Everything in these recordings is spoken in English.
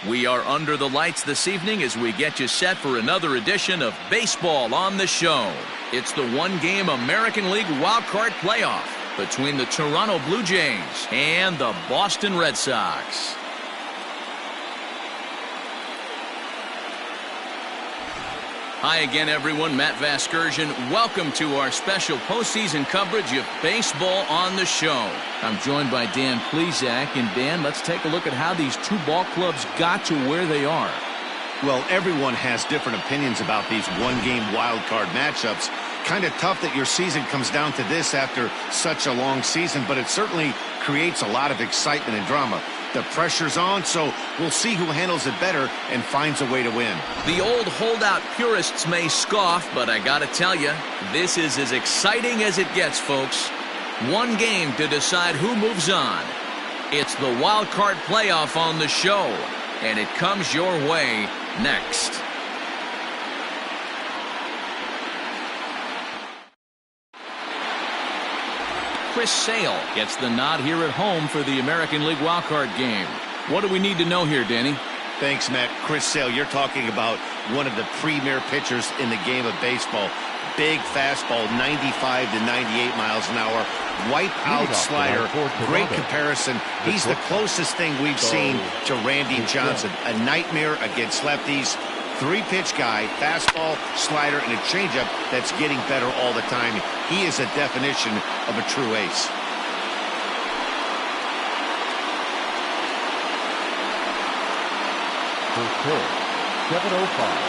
We are under the lights this evening as we get you set for another edition of Baseball on the Show. It's the one-game American League wildcard playoff between the Toronto Blue Jays and the Boston Red Sox. Hi again, everyone. Matt Vasgersian. Welcome to our special postseason coverage of Baseball on the Show. I'm joined by Dan Plesac. And Dan, let's take a look at how these two ball clubs got to where they are. Well, everyone has different opinions about these one-game wild card matchups. Kind of tough that your season comes down to this after such a long season, but it certainly creates a lot of excitement and drama. The pressure's on, so we'll see who handles it better and finds a way to win. The old holdout purists may scoff, but I gotta tell you, this is as exciting as it gets, folks. One game to decide who moves on. It's the wild card playoff on the show, and it comes your way next. Chris Sale gets the nod here at home for the American League wildcard game. What do we need to know here, Danny? Thanks, Matt. Chris Sale, you're talking about one of the premier pitchers in the game of baseball. Big fastball, 95 to 98 miles an hour. Wipe-out slider. Great comparison. He's the closest thing we've seen to Randy Johnson. A nightmare against lefties. Three-pitch guy, fastball, slider, and a changeup that's getting better all the time. He is a definition of a true ace. First pitch, 7:05.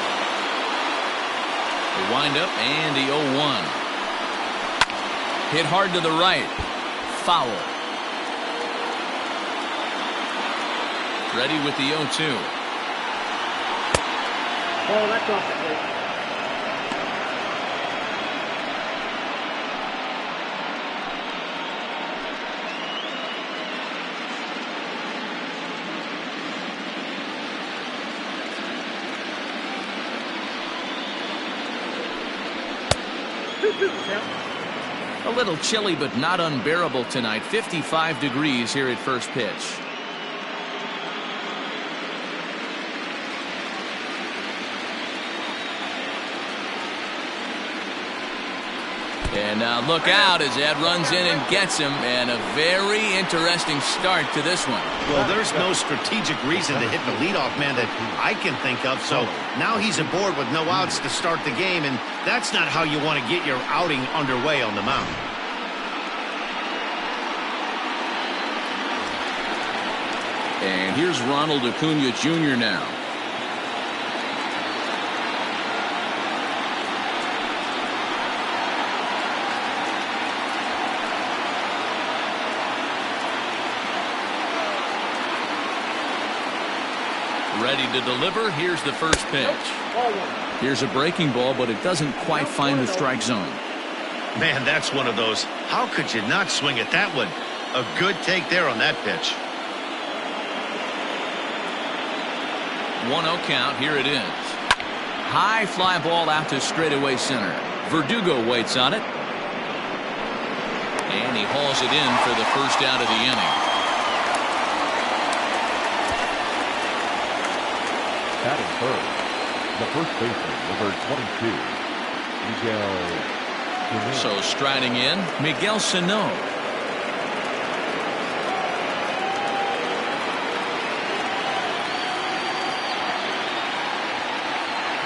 The windup and the 0-1. Hit hard to the right. Foul. Ready with the 0-2. Oh, that's off the plate. A little chilly, but not unbearable tonight. 55 degrees here at first pitch. And now look out as Ed runs in and gets him, and a very interesting start to this one. Well, there's no strategic reason to hit the leadoff man that I can think of, so now he's aboard with no outs to start the game, and that's not how you want to get your outing underway on the mound. And here's Ronald Acuna Jr. now. Ready to deliver. Here's the first pitch. Here's a breaking ball, but it doesn't quite find the strike zone. Man, that's one of those. How could you not swing at that one? A good take there on that pitch. 1-0 count. Here it is. High fly ball out to straightaway center. Verdugo waits on it. And he hauls it in for the first out of the inning. Batting first, the first baseman, number 22, Miguel Sano. So striding in, Miguel Sano.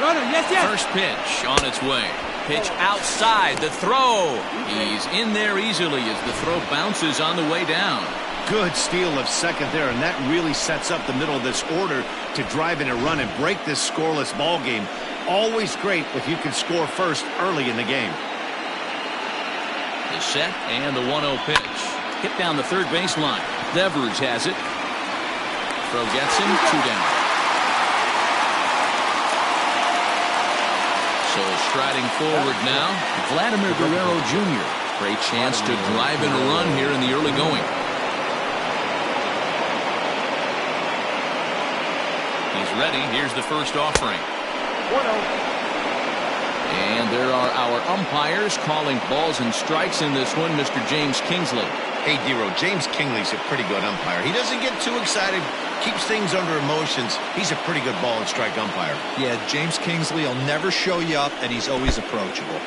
Runner, yes, yes. First pitch on its way. Pitch outside, the throw. He's in there easily as the throw bounces on the way down. Good steal of second there, and that really sets up the middle of this order to drive in a run and break this scoreless ball game. Always great if you can score first early in the game. The set and the 1-0 pitch. Hit down the third baseline. Devers has it. Throw gets him, 2 down. So striding forward now, Vladimir Guerrero Jr. Great chance to drive in a run here in the early going. He's ready. Here's the first offering. 1-0. And there are our umpires calling balls and strikes in this one, Mr. James Kingsley. Hey, Dero, James Kingley's a pretty good umpire. He doesn't get too excited, keeps things under emotions. He's a pretty good ball and strike umpire. Yeah, James Kingsley will never show you up, and he's always approachable.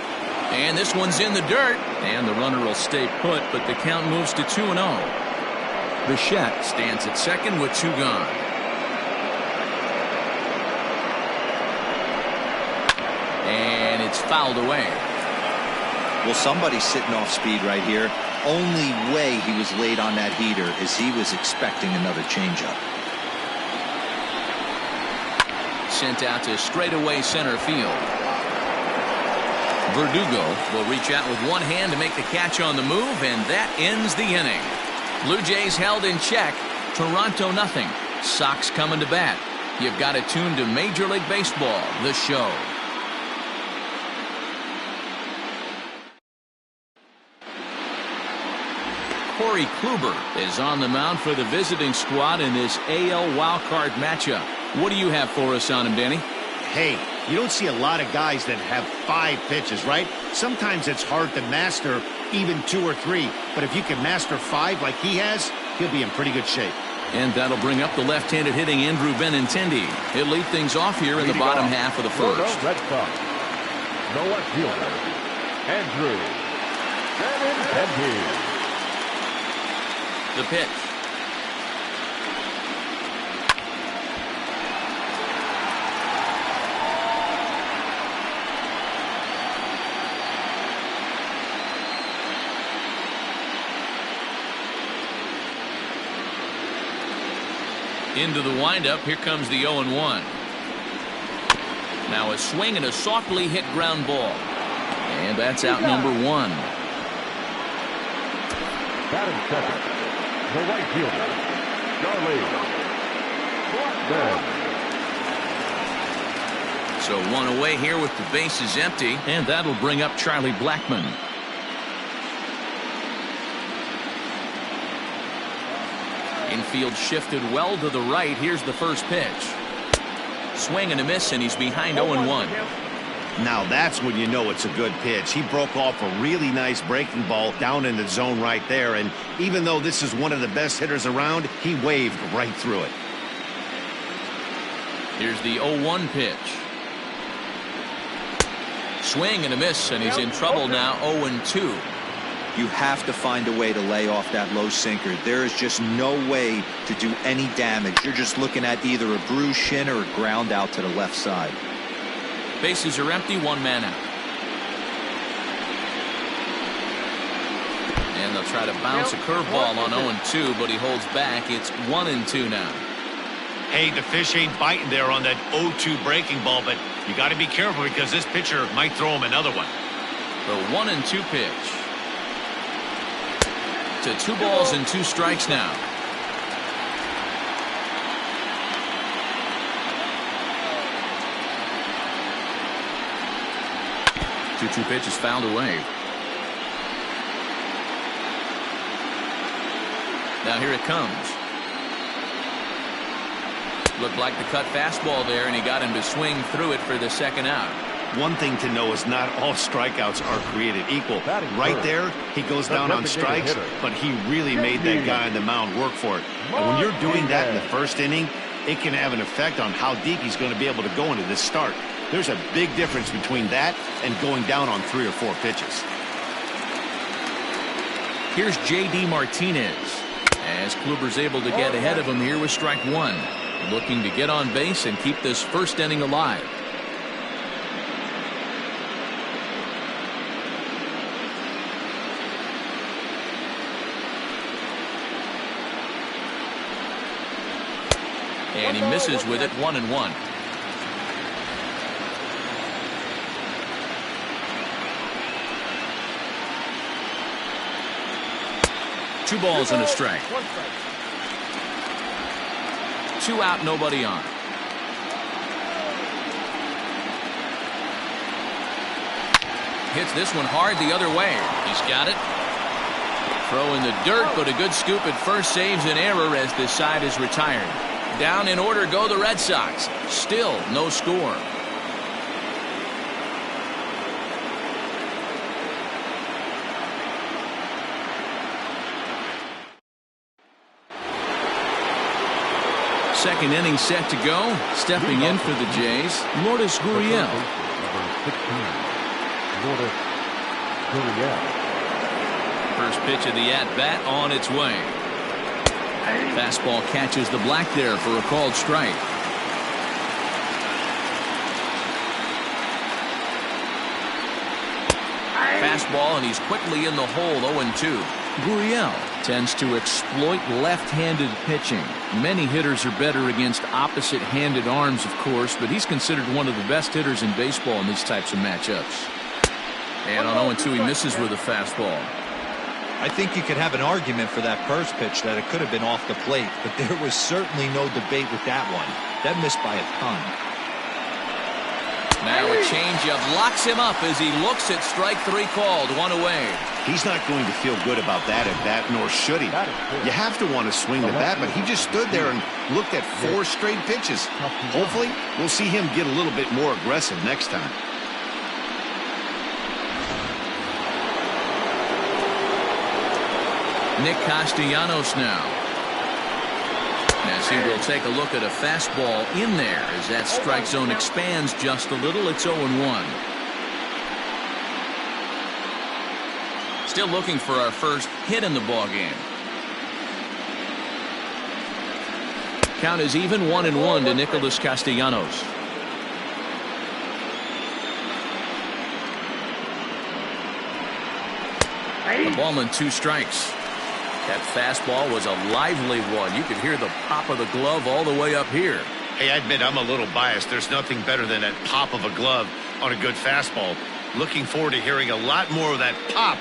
And this one's in the dirt, and the runner will stay put, but the count moves to 2-0. Bichette stands at second with 2 gone. And it's fouled away. Well, somebody's sitting off speed right here. Only way he was late on that heater is he was expecting another changeup. Sent out to straightaway center field. Verdugo will reach out with one hand to make the catch on the move, and that ends the inning. Blue Jays held in check. Toronto nothing. Sox coming to bat. You've got it tuned to Major League Baseball, the show. Corey Kluber is on the mound for the visiting squad in this AL wildcard matchup. What do you have for us on him, Danny? Hey, you don't see a lot of guys that have 5 pitches, right? Sometimes it's hard to master even 2 or 3. But if you can master 5 like he has, he'll be in pretty good shape. And that'll bring up the left-handed hitting Andrew Benintendi. He'll lead things off here in the bottom half of the first. Red Sox. No left fielder, Andrew Benintendi. The pitch. Into the windup. Here comes the 0-1. Now a swing and a softly hit ground ball. And that's out number 1. Batting second, the right fielder, Charlie Blackmon. So 1 away here with the bases empty, and that'll bring up Charlie Blackmon. Infield shifted well to the right. Here's the first pitch. Swing and a miss, and he's behind 0-1. Now that's when you know it's a good pitch. He broke off a really nice breaking ball down in the zone right there, and even though this is one of the best hitters around, he waved right through it. Here's the 0-1 pitch. Swing and a miss, and he's in trouble now. 0-2. You have to find a way to lay off that low sinker. There is just no way to do any damage. You're just looking at either a bruised shin or a ground out to the left side. Bases are empty, 1 man out. And they'll try to bounce a curveball on 0-2, but he holds back. It's 1-2 now. Hey, the fish ain't biting there on that 0-2 breaking ball, but you got to be careful because this pitcher might throw him another one. The 1-2 pitch. To 2 balls and 2 strikes now. Two pitches fouled away. Now here it comes. Looked like the cut fastball there, and he got him to swing through it for the second out. One thing to know is not all strikeouts are created equal. Right there, he goes down on strikes, but he really made that guy on the mound work for it. And when you're doing that in the first inning, it can have an effect on how deep he's going to be able to go into this start. There's a big difference between that and going down on 3 or 4 pitches. Here's J.D. Martinez as Kluber's able to get ahead of him here with strike 1. Looking to get on base and keep this first inning alive. And he misses with it, 1-1. Two balls and a strike. 2 out, nobody on. Hits this one hard the other way. He's got it. Throw in the dirt, but a good scoop at first saves an error as this side is retired. Down in order go the Red Sox. Still no score. Second inning set to go. Stepping in for the Jays, Lourdes Gurriel. First pitch of the at-bat on its way. Fastball catches the black there for a called strike. Fastball, and he's quickly in the hole. 0-2. Gurriel tends to exploit left-handed pitching. Many hitters are better against opposite-handed arms, of course, but he's considered one of the best hitters in baseball in these types of matchups. And on 0-2, he misses with a fastball. I think you could have an argument for that first pitch that it could have been off the plate, but there was certainly no debate with that one. That missed by a ton. Now a changeup locks him up as he looks at strike 3 called. 1 away. He's not going to feel good about that at bat, nor should he. You have to want to swing the bat, but he just stood there and looked at 4 straight pitches. Hopefully, we'll see him get a little bit more aggressive next time. Nick Castellanos now. As he will take a look at a fastball in there as that strike zone expands just a little. It's 0-1. Still looking for our first hit in the ball game. Count is even 1-1 to Nicholas Castellanos. The ball and 2 strikes. That fastball was a lively one. You could hear the pop of the glove all the way up here. Hey, I admit I'm a little biased. There's nothing better than that pop of a glove on a good fastball. Looking forward to hearing a lot more of that pop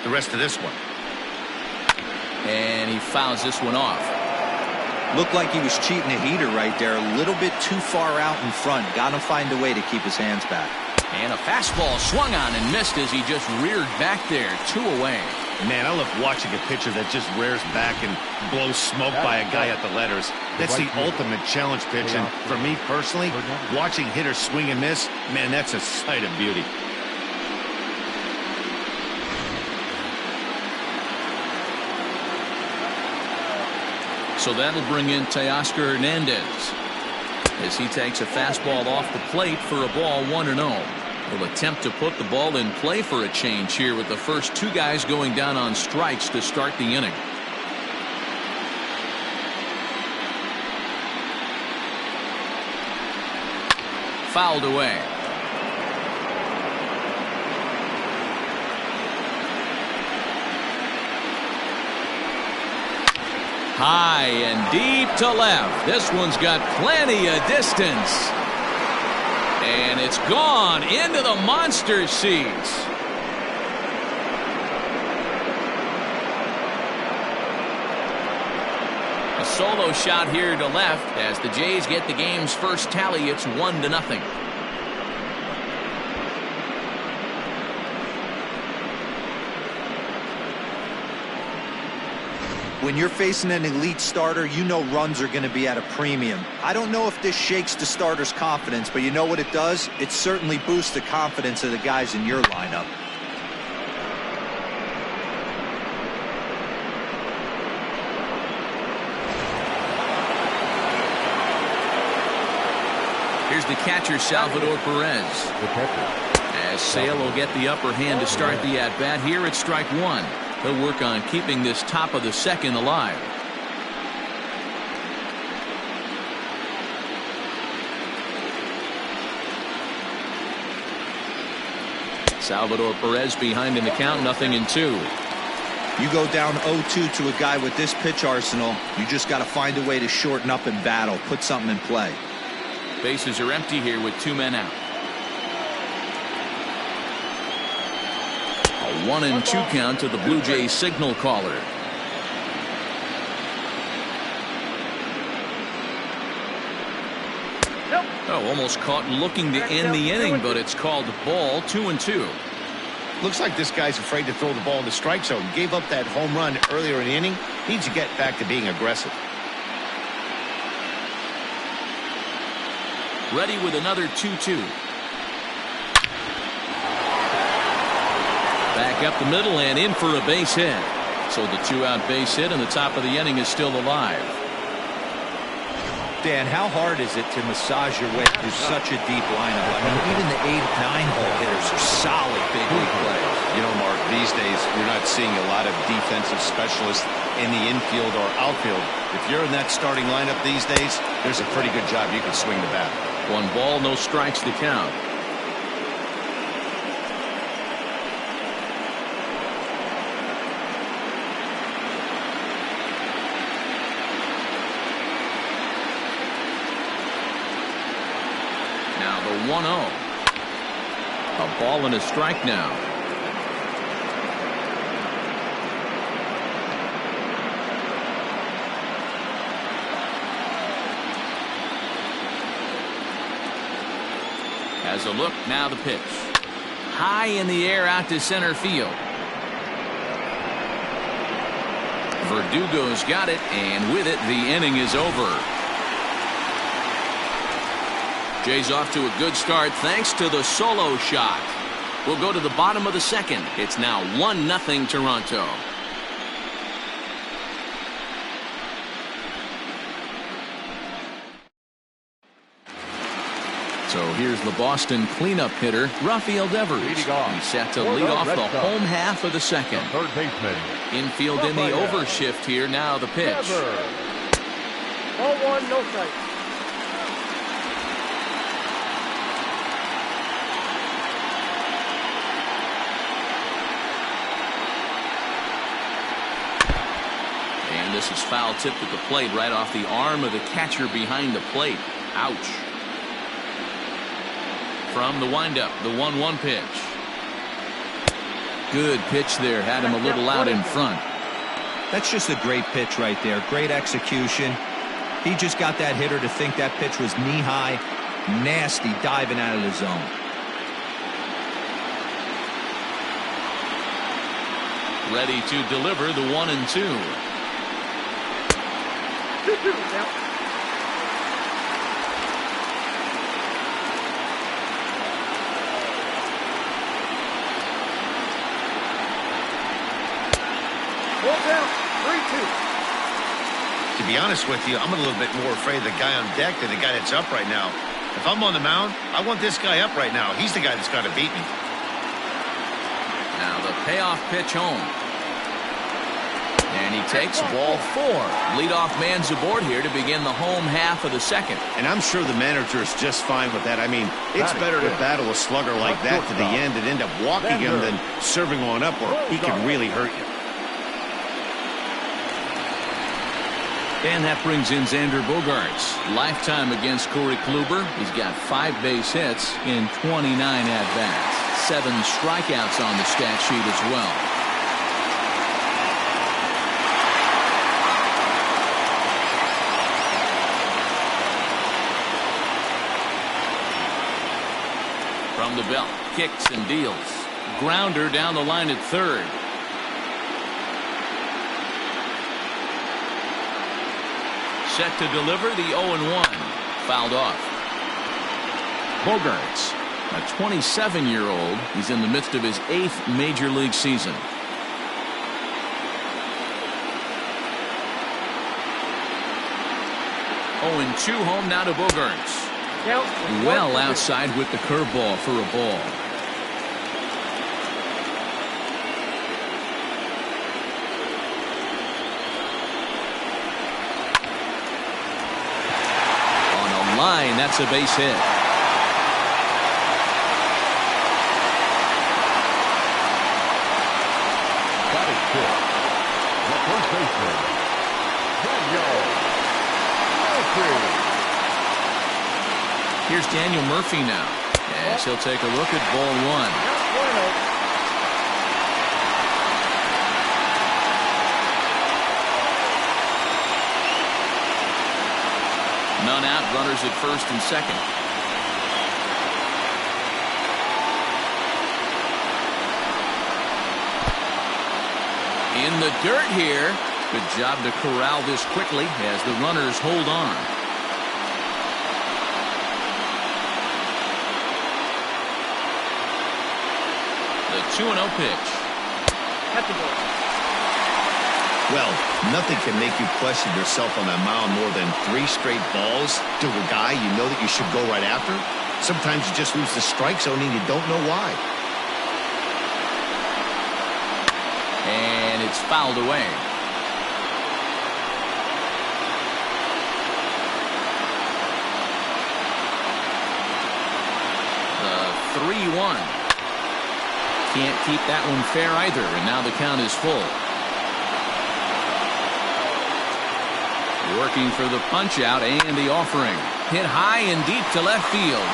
the rest of this one. And he fouls this one off. Looked like he was cheating a heater right there. A little bit too far out in front. Got to find a way to keep his hands back. And a fastball swung on and missed as he just reared back there. 2 away. Man, I love watching a pitcher that just rears back and blows smoke by a guy at the letters. That's the ultimate challenge pitch. And for me personally, watching hitters swing and miss, man, that's a sight of beauty. So that'll bring in Teoscar Hernandez as he takes a fastball off the plate for a ball. 1-0. Will attempt to put the ball in play for a change here with the first 2 guys going down on strikes to start the inning. Fouled away. High and deep to left. This one's got plenty of distance. And it's gone into the monster seats. A solo shot here to left as the Jays get the game's first tally. It's 1-0. When you're facing an elite starter, you know runs are going to be at a premium. I don't know if this shakes the starter's confidence, but you know what it does? It certainly boosts the confidence of the guys in your lineup. Here's the catcher, Salvador Perez. As Sale will get the upper hand to start the at-bat here at strike 1. He'll work on keeping this top of the second alive. Salvador Perez behind in the count, 0-2. You go down 0-2 to a guy with this pitch arsenal, you just got to find a way to shorten up and battle, put something in play. Bases are empty here with 2 men out. A 1-2 count to the Blue Jays signal caller. Oh, almost caught looking to end the inning, but it's called ball. 2-2. Looks like this guy's afraid to throw the ball in the strike zone. Gave up that home run earlier in the inning. Needs to get back to being aggressive. Ready with another 2-2. Back up the middle and in for a base hit. So the 2-out base hit and the top of the inning is still alive. Dan, how hard is it to massage your way through such a deep lineup? I mean, even the 8, 9-hole hitters are solid big league players. You know, Mark, these days you're not seeing a lot of defensive specialists in the infield or outfield. If you're in that starting lineup these days, there's a pretty good job you can swing the bat. 1 ball, no strikes to count. Now the 1-0. A ball and a strike now. Has a look, now the pitch. High in the air out to center field. Verdugo's got it, and with it, the inning is over. Jay's off to a good start thanks to the solo shot. We'll go to the bottom of the second. It's now 1-0 Toronto. So here's the Boston cleanup hitter, Rafael Devers. He's set to lead off the home half of the second. Third baseman. Infield in the overshift here. Now the pitch. Ball 1, no strike. And this is foul tipped at the plate right off the arm of the catcher behind the plate. Ouch. From the windup, the 1-1 pitch. Good pitch there. Had him a little out in front. That's just a great pitch right there. Great execution. He just got that hitter to think that pitch was knee-high. Nasty diving out of the zone. Ready to deliver the 1-2. 2-2 now. Down, 3-2. To be honest with you, I'm a little bit more afraid of the guy on deck than the guy that's up right now. If I'm on the mound, I want this guy up right now. He's the guy that's got to beat me. Now the payoff pitch home. And he takes ball 4. Leadoff man's aboard here to begin the home half of the second. And I'm sure the manager is just fine with that. I mean, it's better to battle a slugger like that to the end and end up walking him than serving one up where he can really hurt you. And that brings in Xander Bogaerts. Lifetime against Corey Kluber. He's got 5 base hits in 29 at-bats. 7 strikeouts on the stat sheet as well. From the belt, kicks and deals. Grounder down the line at third. Set to deliver the 0-1. Fouled off. Bogaerts, a 27-year-old. He's in the midst of his 8th major league season. Oh, 2 home now to Bogaerts. Well outside with the curveball for a ball. Line, that's a base hit. That is good. The first baseman, Daniel Murphy. Here's Daniel Murphy now, as he'll take a look at ball 1. None out, runners at first and second. In the dirt here. Good job to corral this quickly as the runners hold on. The 2-0 pitch. At the door. Well, nothing can make you question yourself on that mound more than 3 straight balls to a guy you know that you should go right after. Sometimes you just lose the strike zone and you don't know why. And it's fouled away. The 3-1. Can't keep that one fair either, and now the count is full. Working for the punch out and the offering. Hit high and deep to left field.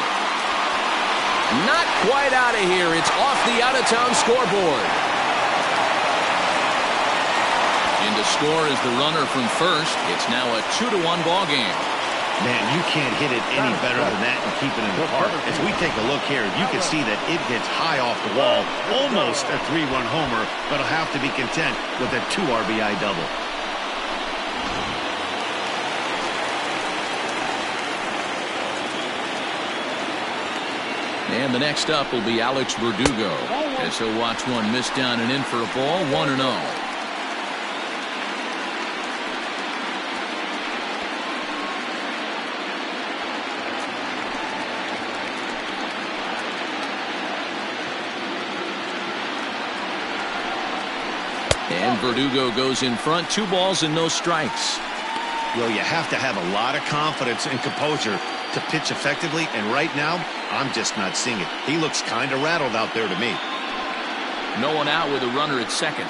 Not quite out of here. It's off the out-of-town scoreboard. In to score is the runner from first. It's now a 2-1 ball game. Man, you can't hit it any better than that and keep it in the park. As we take a look here, you can see that it hits high off the wall. Almost a 3-run homer, but he'll have to be content with a 2 RBI double. And the next up will be Alex Verdugo, as he'll watch one miss down and in for a ball, 1-0. And Verdugo goes in front, 2 balls and no strikes. Well, you have to have a lot of confidence and composure to pitch effectively, and right now, I'm just not seeing it. He looks kind of rattled out there to me. No one out with a runner at second.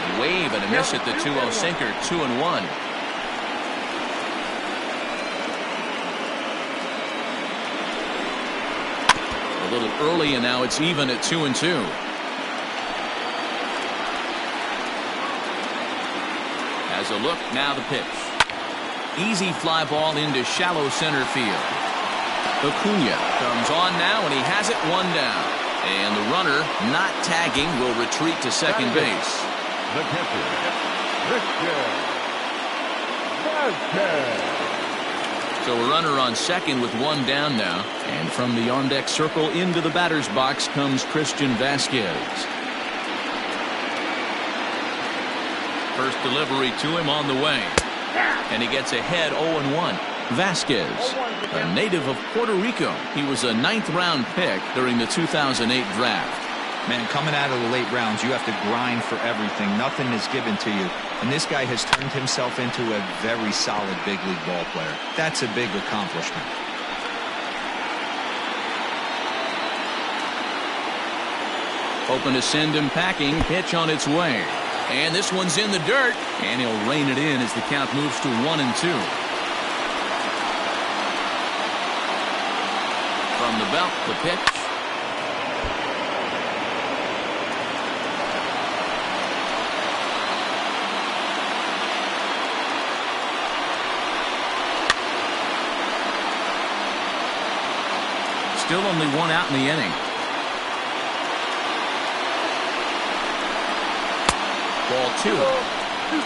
A wave and a miss at the 2-0 sinker, 2-1. A little early, and now it's even at 2-2. Has a look, now the pitch. Easy fly ball into shallow center field. Acuna comes on now, and he has it 1 down. And the runner, not tagging, will retreat to second base. The catcher, Christian Vázquez. So a runner on second with 1 down now. And from the on-deck circle into the batter's box comes Christian Vázquez. First delivery to him on the way. And he gets ahead 0-1. Vázquez, a native of Puerto Rico. He was a 9th-round pick during the 2008 draft. Man, coming out of the late rounds, you have to grind for everything. Nothing is given to you. And this guy has turned himself into a very solid big league ball player. That's a big accomplishment. Hoping to send him packing. Pitch on its way. And this one's in the dirt. And he'll rein it in as the count moves to 1-2. From the belt, the pitch. Still only 1 out in the inning. Ball 2.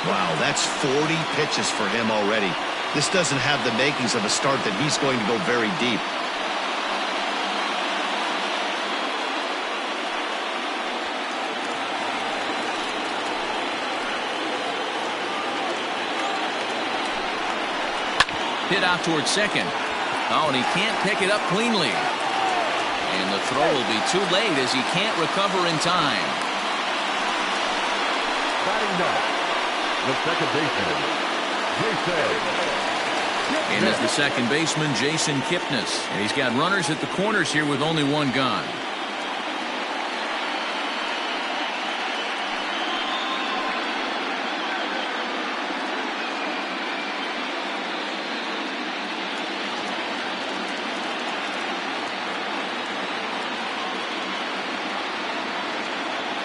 Wow, that's 40 pitches for him already. This doesn't have the makings of a start that he's going to go very deep. Hit out towards second. Oh, and he can't pick it up cleanly. And the throw will be too late as he can't recover in time. Batting now, the second baseman, Jason. And as the second baseman, Jason Kipnis. And he's got runners at the corners here with only 1 gone.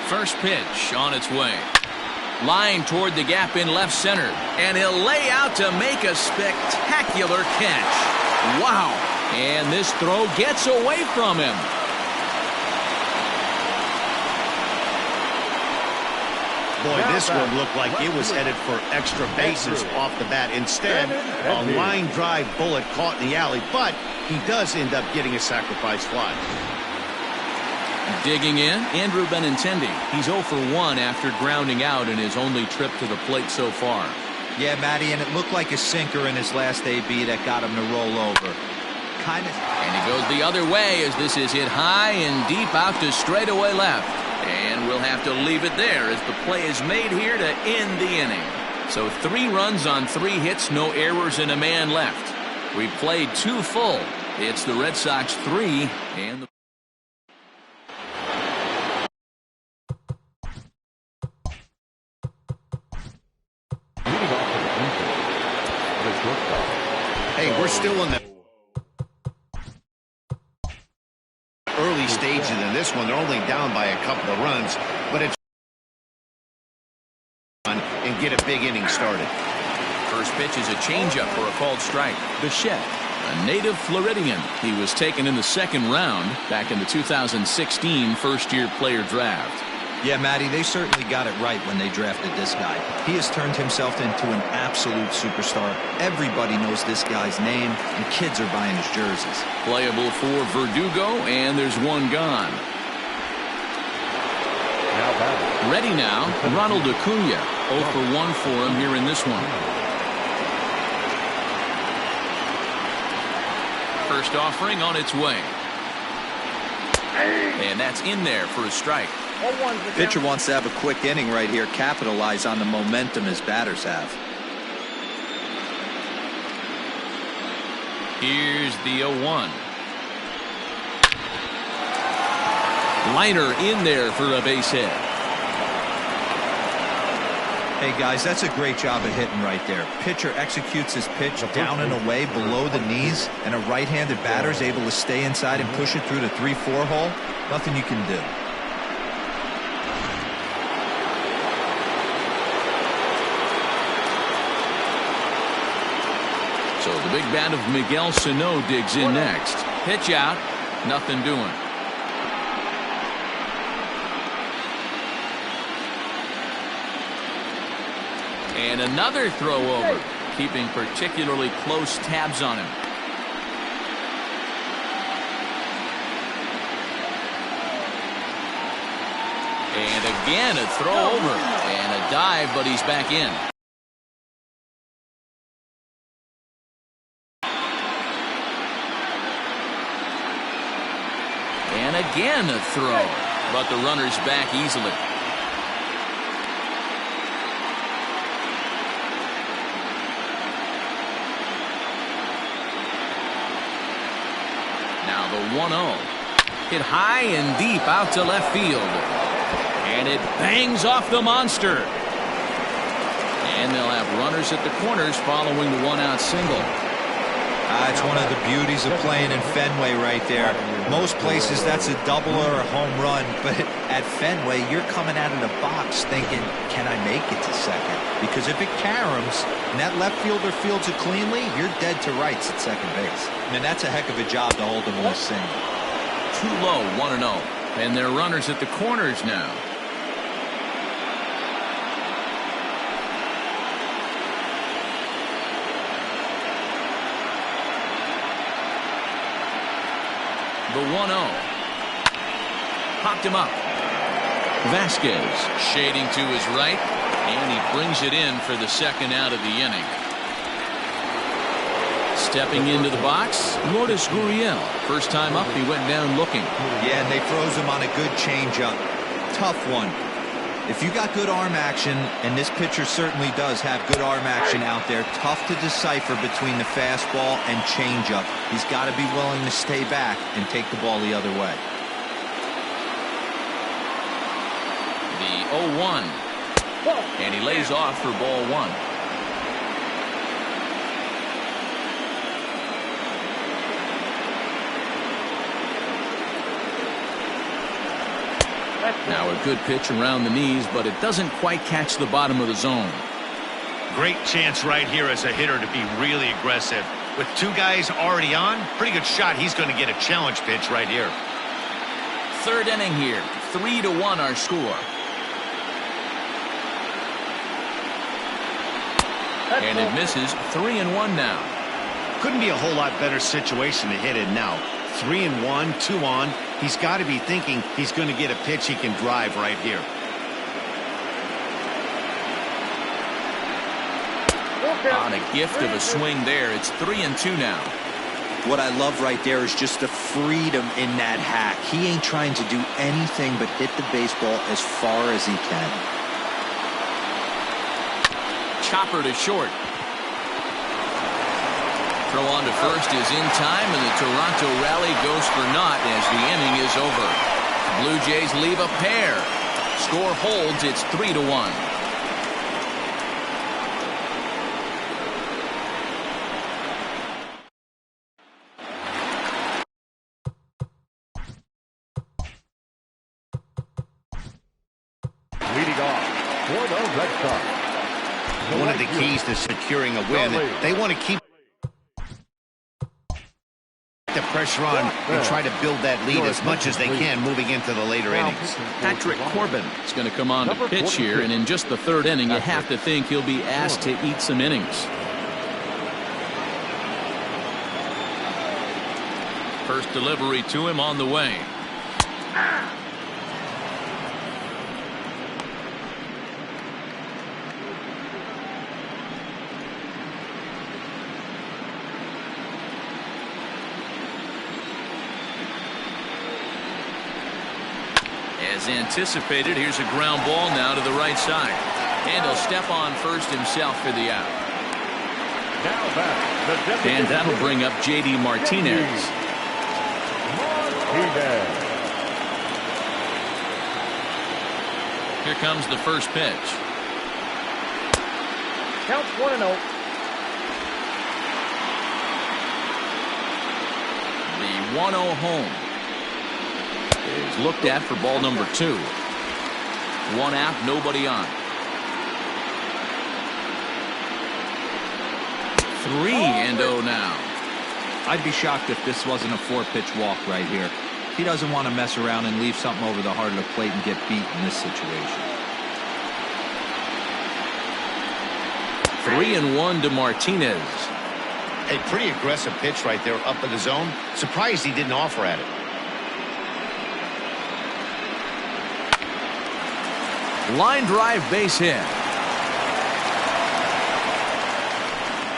First pitch on its way. Line toward the gap in left center. And he'll lay out to make a spectacular catch. Wow. And this throw gets away from him. Boy, this one looked like it was headed for extra bases off the bat. Instead, a line drive bullet caught in the alley, but he does end up getting a sacrifice fly. Digging in, Andrew Benintendi. He's 0 for 1 after grounding out in his only trip to the plate so far. Yeah, Matty, and it looked like a sinker in his last AB that got him to roll over. And he goes the other way as this is hit high and deep out to straightaway left. And we'll have to leave it there as the play is made here to end the inning. So 3 runs on 3 hits, no errors, and a man left. We've played 2 full. It's the Red Sox 3 and the Hey, we're still in the early stages in this one. They're only down by a couple of runs, but it's and get a big inning started. First pitch is a changeup for a called strike. Bichette, a native Floridian. He was taken in the 2nd round back in the 2016 first-year player draft. Yeah, Matty, they certainly got it right when they drafted this guy. He has turned himself into an absolute superstar. Everybody knows this guy's name, and kids are buying his jerseys. Playable for Verdugo, and there's 1 gone. Ready now, Ronald Acuna. 0 for 1 for him here in this one. First offering on its way. And that's in there for a strike. Pitcher wants to have a quick inning right here, capitalize on the momentum his batters have. Here's the 0-1. Liner in there for a base hit. Hey guys, that's a great job of hitting right there. Pitcher executes his pitch down and away below the knees, and a right-handed batter is able to stay inside and push it through the 3-4 hole. Nothing you can do. So the big bat of Miguel Sano digs in next. Pitch out, nothing doing. And another throw over, keeping particularly close tabs on him. And again a throw over and a dive, but he's back in. And again a throw, but the runner's back easily. Now the 1-0. Hit high and deep out to left field. And it bangs off the monster. And they'll have runners at the corners following the 1-out single. It's one of the beauties of playing in Fenway right there. Most places that's a double or a home run, but at Fenway you're coming out of the box thinking, can I make it to second? Because if it caroms and that left fielder fields it cleanly, you're dead to rights at second base. And that's a heck of a job to hold them in this single. Too low, 1-0. And they're runners at the corners now. The 1-0. Popped him up. Vasquez shading to his right, and he brings it in for the 2nd out of the inning. Stepping into the box, Lourdes Gurriel. First time up, he went down looking. Yeah, and they froze him on a good changeup. Tough one. If you got good arm action, and this pitcher certainly does have good arm action out there, tough to decipher between the fastball and changeup. He's got to be willing to stay back and take the ball the other way. The 0-1. And he lays off for ball 1. Now a good pitch around the knees, but it doesn't quite catch the bottom of the zone. Great chance right here as a hitter to be really aggressive. With 2 guys already on, pretty good shot. He's going to get a challenge pitch right here. 3rd inning here. 3-1 our score. And it misses. 3-1 now. Couldn't be a whole lot better situation to hit it now. 3-1, 2 on. He's got to be thinking he's going to get a pitch he can drive right here. On a gift of a swing there. It's 3-2 now. What I love right there is just the freedom in that hack. He ain't trying to do anything but hit the baseball as far as he can. Chopper to short. Throw on to first is in time, and the Toronto rally goes for naught as the inning is over. The Blue Jays leave a pair. Score holds. It's 3-1. Leading off for the Red Sox. One of the keys to securing a win, they want to keep the pressure on and try to build that lead as much as they can moving into the later innings. Patrick Corbin is going to come on to pitch here, and in just the third inning, you have to think he'll be asked to eat some innings. First delivery to him on the way. As anticipated, here's a ground ball now to the right side. And he'll step on first himself for the out. And that'll bring up J.D. Martinez. Here comes the first pitch. Counts 1-0. The 1-0 home is looked at for ball number 2. One out, nobody on. 3-0 now. I'd be shocked if this wasn't a 4-pitch walk right here. He doesn't want to mess around and leave something over the heart of the plate and get beat in this situation. 3-1 to Martinez. A pretty aggressive pitch right there up in the zone. Surprised he didn't offer at it. Line drive, base hit.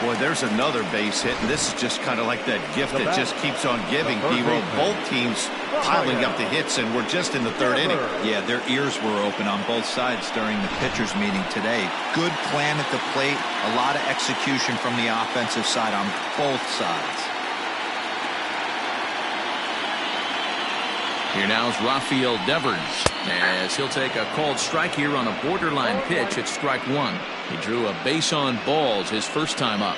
Boy, there's another base hit, and this is just kind of like that gift that just keeps on giving, D-Roll. Both teams piling up the hits, and we're just in the third inning. Yeah, their ears were open on both sides during the pitchers' meeting today. Good plan at the plate, a lot of execution from the offensive side on both sides. Here now is Rafael Devers, as he'll take a called strike here on a borderline pitch at strike 1. He drew a base on balls his first time up.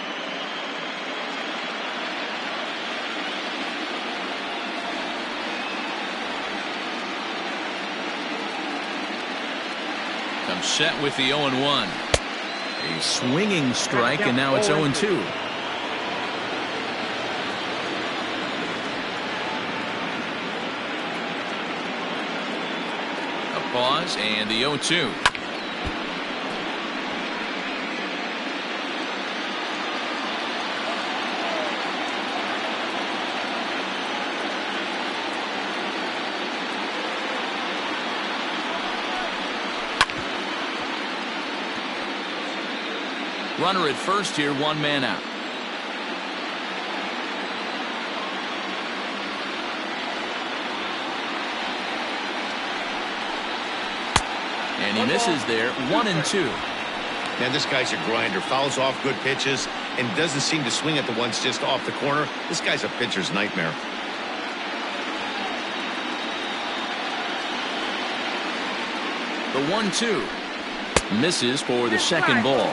Comes set with the 0-1. A swinging strike, and now it's 0-2. Pause, and the 0-2. Runner at first here, one man out. And he misses there, 1-2. Man, this guy's a grinder. Fouls off good pitches and doesn't seem to swing at the ones just off the corner. This guy's a pitcher's nightmare. The 1-2 misses for the second ball.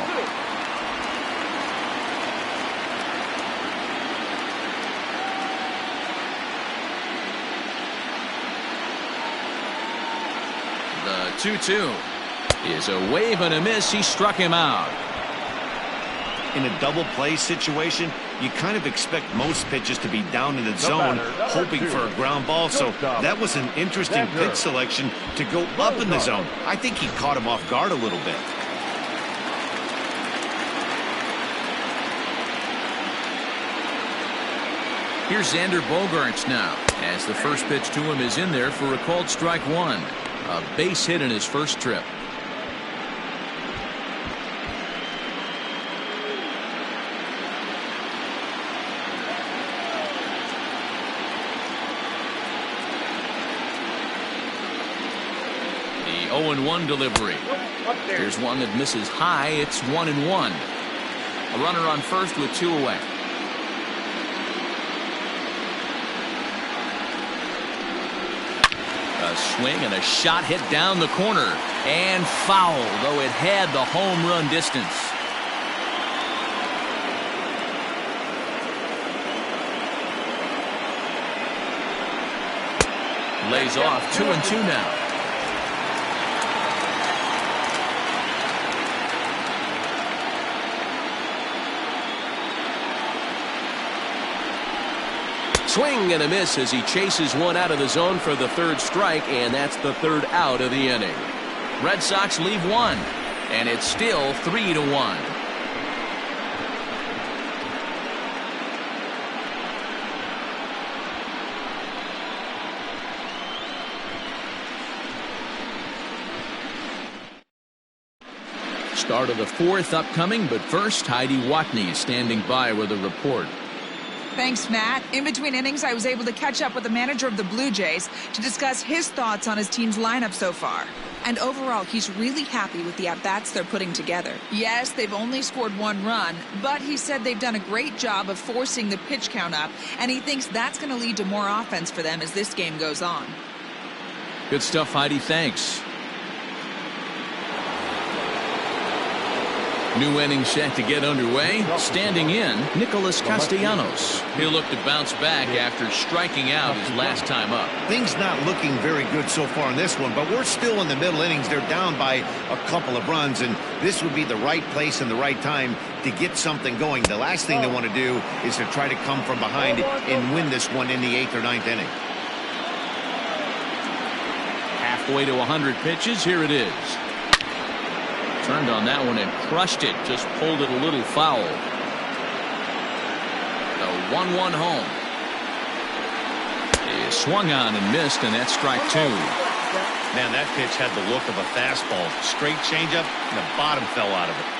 The 2-2 is a wave and a miss. He struck him out. In a double play situation, you kind of expect most pitches to be down in the zone, hoping for a ground ball. So that was an interesting pitch selection to go up in the zone. I think he caught him off guard a little bit. Here's Xander Bogaerts now, as the first pitch to him is in there for a called strike one. A base hit in his first trip. The 0-1 delivery. Here's one that misses high. It's 1-1. A runner on first with two away. A swing and a shot hit down the corner and foul, though it had the home run distance. Lays off 2-2 now. Swing and a miss as he chases one out of the zone for the third strike, and that's the third out of the inning. Red Sox leave one, and it's still 3-1. Start of the fourth upcoming, but first, Heidi Watney is standing by with a report. Thanks, Matt. In between innings, I was able to catch up with the manager of the Blue Jays to discuss his thoughts on his team's lineup so far. And overall, he's really happy with the at-bats they're putting together. Yes, they've only scored one run, but he said they've done a great job of forcing the pitch count up, and he thinks that's going to lead to more offense for them as this game goes on. Good stuff, Heidi. Thanks. New inning set to get underway. Standing in, Nicholas Castellanos. He'll look to bounce back after striking out his last time up. Things not looking very good so far in this one, but we're still in the middle innings. They're down by a couple of runs, and this would be the right place and the right time to get something going. The last thing they want to do is to try to come from behind and win this one in the 8th or 9th inning. Halfway to 100 pitches. Here it is. Turned on that one and crushed it. Just pulled it a little foul. The 1-1 home. He swung on and missed, and that's strike two. Man, that pitch had the look of a fastball. Straight changeup, and the bottom fell out of it.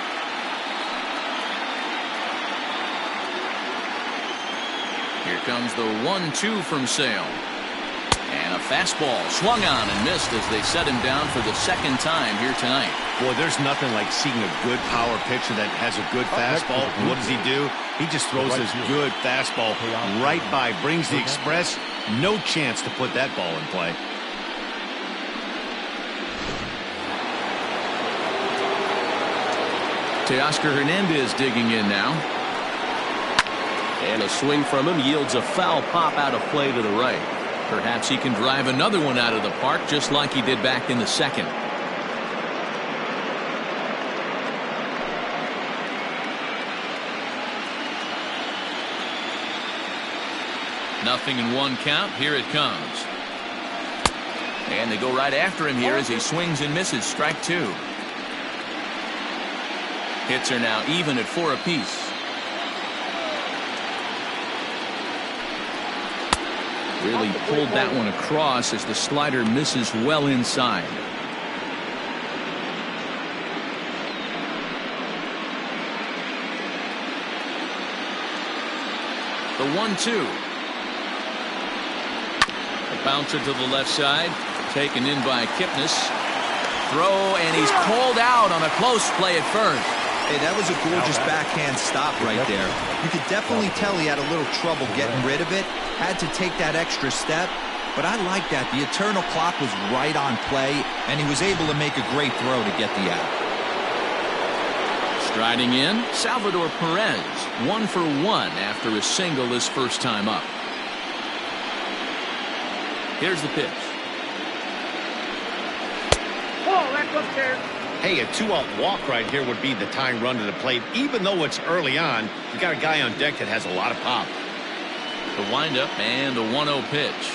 Here comes the 1-2 from Sale. And a fastball swung on and missed as they set him down for the second time here tonight. Boy, there's nothing like seeing a good power pitcher that has a good fastball. What does he do? He just throws his good fastball right by, brings the express. No chance to put that ball in play. Teoscar Hernandez digging in now. And a swing from him yields a foul pop out of play to the right. Perhaps he can drive another one out of the park just like he did back in the second. Nothing in one count. Here it comes. And they go right after him here as he swings and misses. Strike two. Hits are now even at 4 apiece. Really pulled that one across as the slider misses well inside. The 1-2. A bouncer to the left side. Taken in by Kipnis. Throw, and he's called out on a close play at first. Hey, that was a gorgeous backhand stop right there. You could definitely tell he had a little trouble getting rid of it. Had to take that extra step. But I like that. The eternal clock was right on play, and he was able to make a great throw to get the out. Striding in, Salvador Perez. 1 for 1 after a single his first time up. Here's the pitch. Oh, that's up there. Hey, a 2-out walk right here would be the tying run to the plate. Even though it's early on, you got a guy on deck that has a lot of pop. The windup and the 1-0 pitch.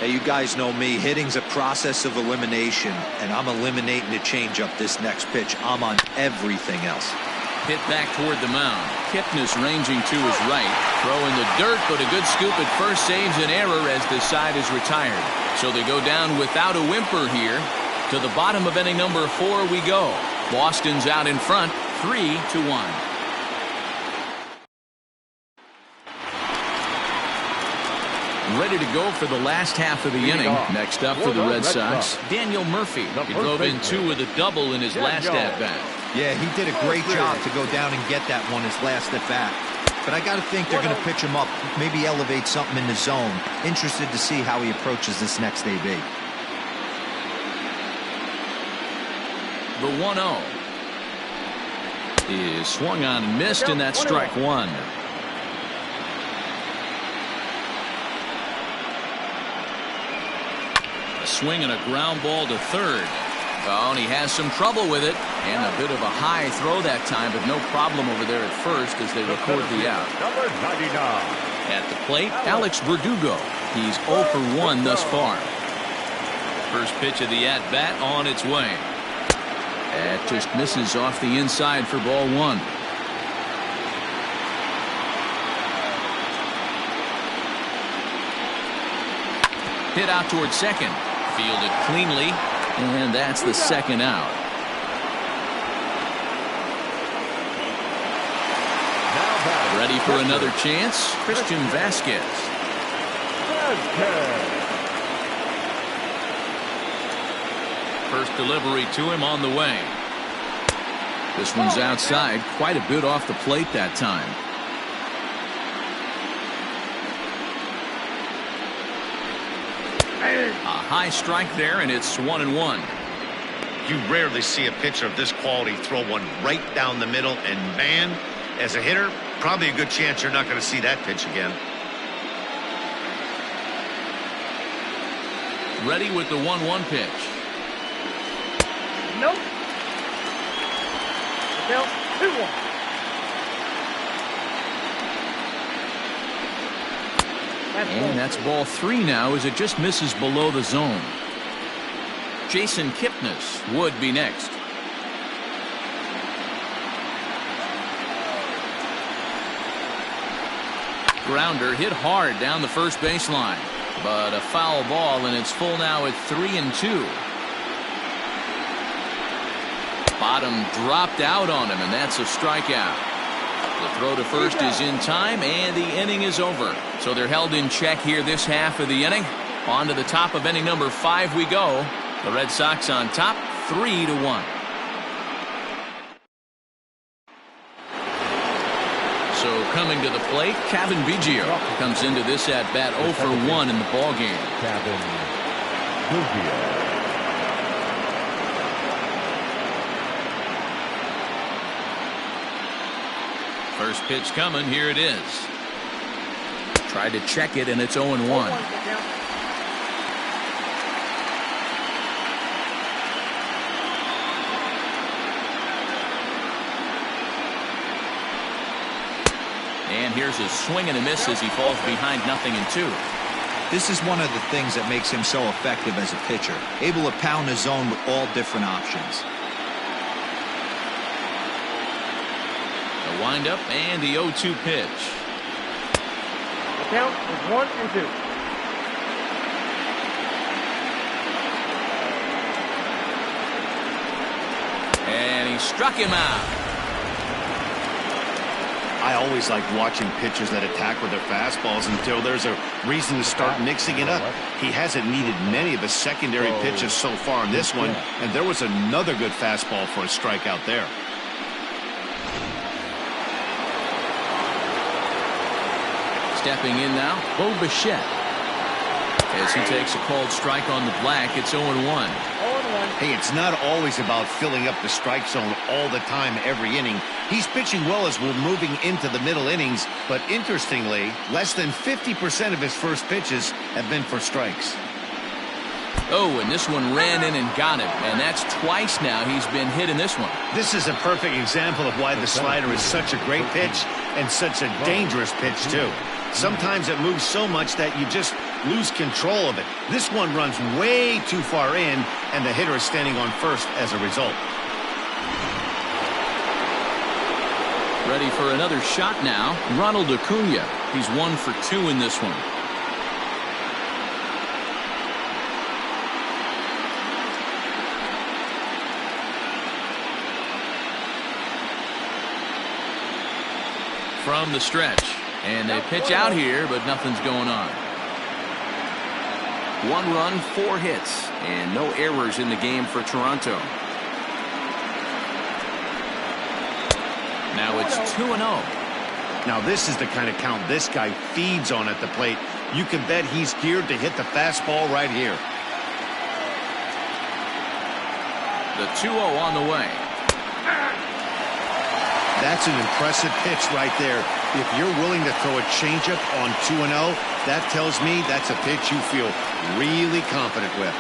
Hey, you guys know me. Hitting's a process of elimination, and I'm eliminating the changeup this next pitch. I'm on everything else. Hit back toward the mound. Kipnis ranging to his right. Throw in the dirt, but a good scoop at first saves an error as the side is retired. So they go down without a whimper here. To the bottom of inning number 4 we go. Boston's out in front, 3-1. Ready to go for the last half of the inning. Next up for the Red Sox, Daniel Murphy. He drove in 2 with a double in his last at-bat. Yeah, he did a great job to go down and get that one his last at-bat. But I got to think they're going to pitch him up, maybe elevate something in the zone. Interested to see how he approaches this next AB. The 1-0 is swung on and missed, and that's strike 1. A swing and a ground ball to third. Oh, and he has some trouble with it, and a bit of a high throw that time, but no problem over there at first as they record the out. Number 99. At the plate, Alex Verdugo. He's 0 for 1 thus far. First pitch of the at-bat on its way. That just misses off the inside for ball 1. Hit out toward second. Fielded cleanly, and that's the second out. Ready for another chance, Christian Vasquez. First delivery to him on the way. This one's outside, quite a bit off the plate that time. A high strike there, and it's 1-1. You rarely see a pitcher of this quality throw one right down the middle, and man, as a hitter, probably a good chance you're not going to see that pitch again. Ready with the 1-1 pitch. Nope. Count 2-1. And that's ball 3 now as it just misses below the zone. Jason Kipnis would be next. Grounder hit hard down the first baseline, but a foul ball, and it's full now at 3-2. Bottom dropped out on him, and that's a strikeout. The throw to first is in time, and the inning is over. So they're held in check here this half of the inning. On to the top of inning number 5 we go. The Red Sox on top, 3-1. So coming to the plate, Cavan Biggio comes into this at-bat 0 for 1 in the ballgame. Cavan Biggio. First pitch coming, here it is. Tried to check it, and it's 0-1. And here's a swing and a miss as he falls behind 0-2. This is one of the things that makes him so effective as a pitcher. Able to pound the zone with all different options. The windup and the 0-2 pitch. The count is 1-2. And he struck him out. I always like watching pitchers that attack with their fastballs until there's a reason to start mixing it up. He hasn't needed many of his secondary pitches so far in this one, and there was another good fastball for a strikeout there. Stepping in now, Bo Bichette. As he takes a called strike on the black, it's 0-1. Hey, it's not always about filling up the strike zone all the time every inning. He's pitching well as we're moving into the middle innings, but interestingly, less than 50% of his first pitches have been for strikes. Oh, and this one ran in and got him, and that's twice now he's been hit in this one. This is a perfect example of why the slider is such a great pitch and such a dangerous pitch, too. Sometimes it moves so much that you just lose control of it. This one runs way too far in, and the hitter is standing on first as a result. Ready for another shot now. Ronald Acuna. He's 1 for 2 in this one. From the stretch. And they pitch out here, but nothing's going on. 1 run, 4 hits, and no errors in the game for Toronto. Now it's 2-0. Now this is the kind of count this guy feeds on at the plate. You can bet he's geared to hit the fastball right here. The 2-0 on the way. That's an impressive pitch right there. If you're willing to throw a changeup on 2-0, that tells me that's a pitch you feel really confident with.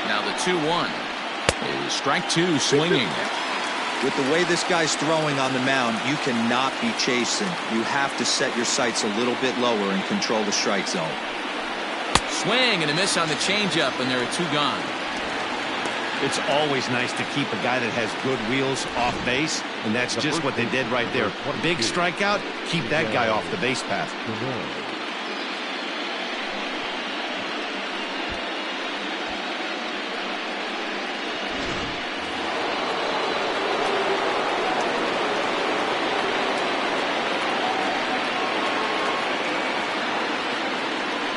Now the 2-1 is strike 2 swinging. With the way this guy's throwing on the mound, you cannot be chasing. You have to set your sights a little bit lower and control the strike zone. Swing and a miss on the changeup, and there are 2 gone. It's always nice to keep a guy that has good wheels off base, and that's just what they did right there. Big strikeout, keep that guy off the base path.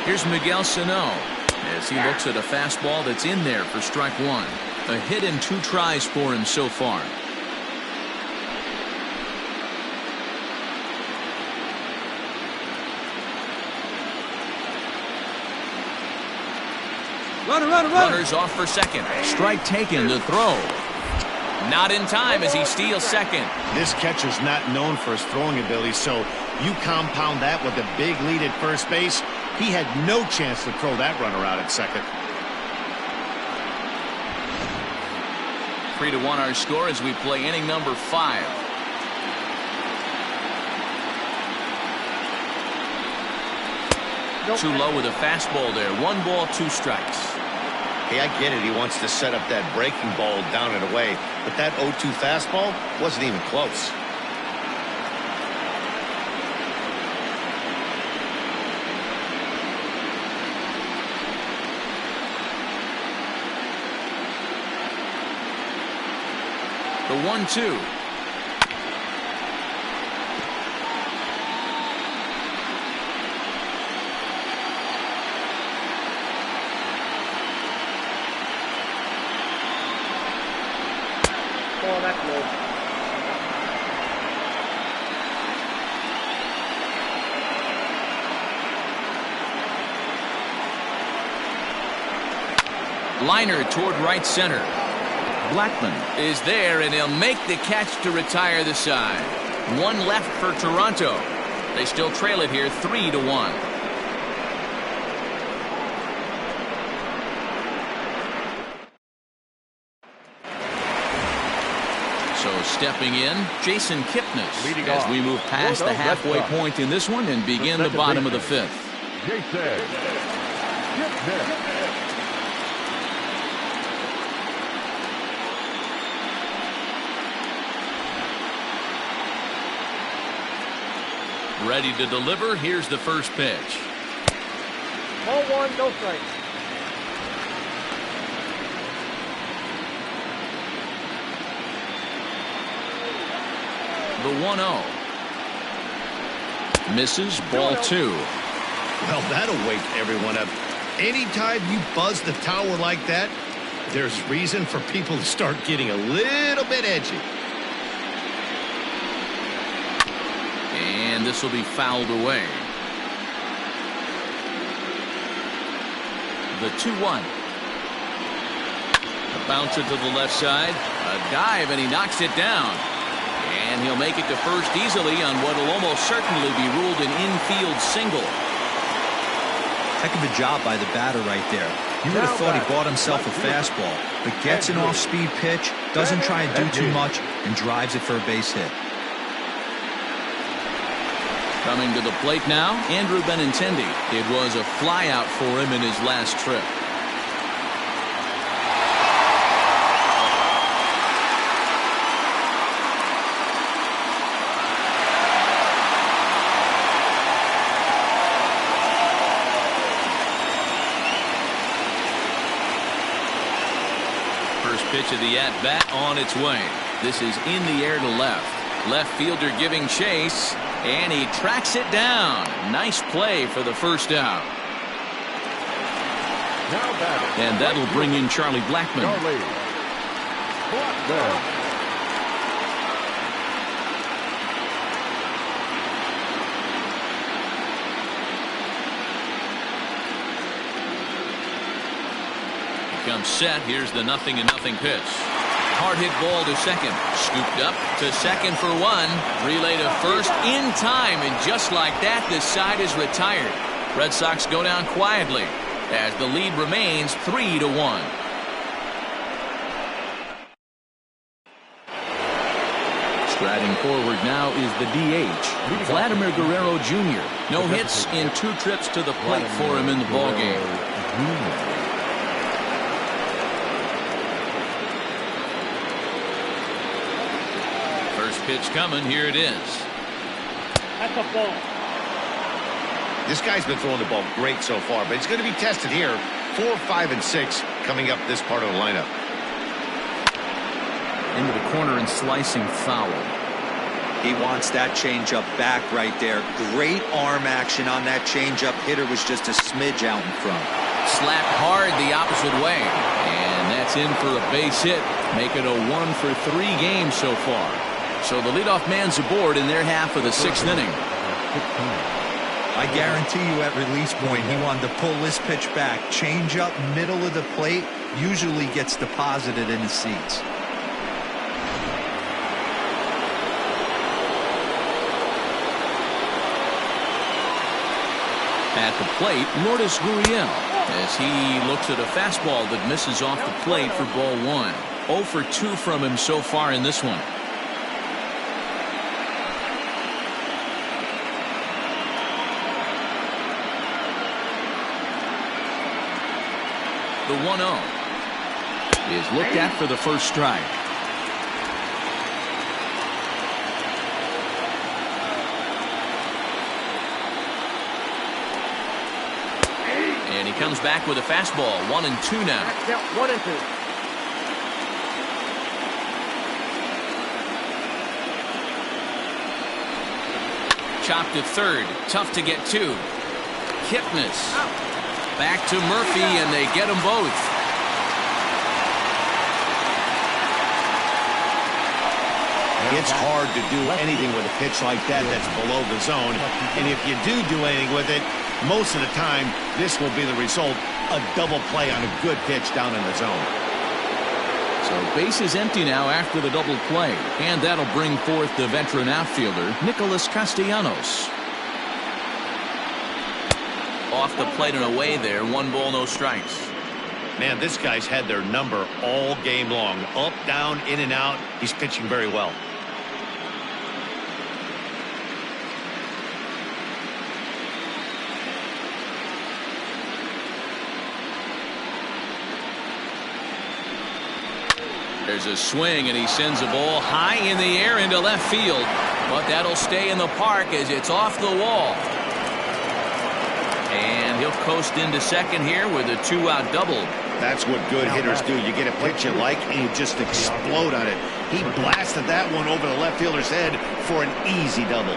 Here's Miguel Sano as he looks at a fastball that's in there for strike 1. A hit and 2 tries for him so far. Runners off for second. Strike taken to throw. Not in time as he steals second. This catcher's not known for his throwing ability, so you compound that with a big lead at first base. He had no chance to throw that runner out at second. 3-1 our score as we play inning number 5. Too low with a fastball there. 1 ball, 2 strikes. Hey, I get it. He wants to set up that breaking ball down and away, but that 0-2 fastball wasn't even close. The 1-2. Oh, that's low. Liner toward right center. Blackman is there, and he'll make the catch to retire the side. 1 left for Toronto. They still trail it here 3-1. So stepping in, Jason Kipnis as we move past the halfway point in this one and begin the bottom of the 5th. Jason Kipnis. Ready to deliver. Here's the first pitch. Ball 1, no strikes. The 1-0. Misses. Ball 2. Well, that'll wake everyone up. Anytime you buzz the tower like that, there's reason for people to start getting a little bit edgy. And this will be fouled away. The 2-1. A bouncer to the left side. A dive, and he knocks it down. And he'll make it to first easily on what will almost certainly be ruled an infield single. Heck of a job by the batter right there. You would have thought he bought himself a fastball, but gets an off-speed pitch, doesn't try and do too much, and drives it for a base hit. Coming to the plate now, Andrew Benintendi. It was a flyout for him in his last trip. First pitch of the at-bat on its way. This is in the air to left. Left fielder giving chase, and he tracks it down. Nice play for the first out. And that'll bring in Charlie Blackmon. He comes set. Here's the 0-0 pitch. Hard hit ball to second. Scooped up to second for one. Relay to first in time. And just like that, this side is retired. Red Sox go down quietly as the lead remains 3-1. Striding forward now is the DH, Vladimir Guerrero Jr. No hits in 2 trips to the plate for him in the ballgame. Pitch coming. Here it is. That's a ball. This guy's been throwing the ball great so far, but he's going to be tested here. 4, 5, and 6 coming up this part of the lineup. Into the corner and slicing foul. He wants that changeup back right there. Great arm action on that changeup. Hitter was just a smidge out in front. Slapped hard the opposite way. And that's in for a base hit. Make it a 1 for 3 games so far. So the leadoff man's aboard in their half of the 6th inning. I guarantee you at release point he wanted to pull this pitch back. Change up middle of the plate usually gets deposited in the seats. At the plate, Lourdes Gurriel, as he looks at a fastball that misses off the plate for ball 1. 0 for 2 from him so far in this one. The 1-0 is looked at for the first strike. And he comes back with a fastball. 1-2 now. 1-2. Chopped to third. Tough to get to. Kipnis. Back to Murphy, and they get them both. It's hard to do anything with a pitch like that that's below the zone. And if you do anything with it, most of the time, this will be the result. A double play on a good pitch down in the zone. So base is empty now after the double play. And that'll bring forth the veteran outfielder, Nicholas Castellanos. Off the plate and away there. 1 ball, no strikes. Man, this guy's had their number all game long. Up, down, in and out. He's pitching very well. There's a swing, and he sends a ball high in the air into left field. But that'll stay in the park as it's off the wall. And he'll coast into second here with a 2-out double. That's what good hitters do. You get a pitch you like, and you just explode on it. He blasted that one over the left fielder's head for an easy double.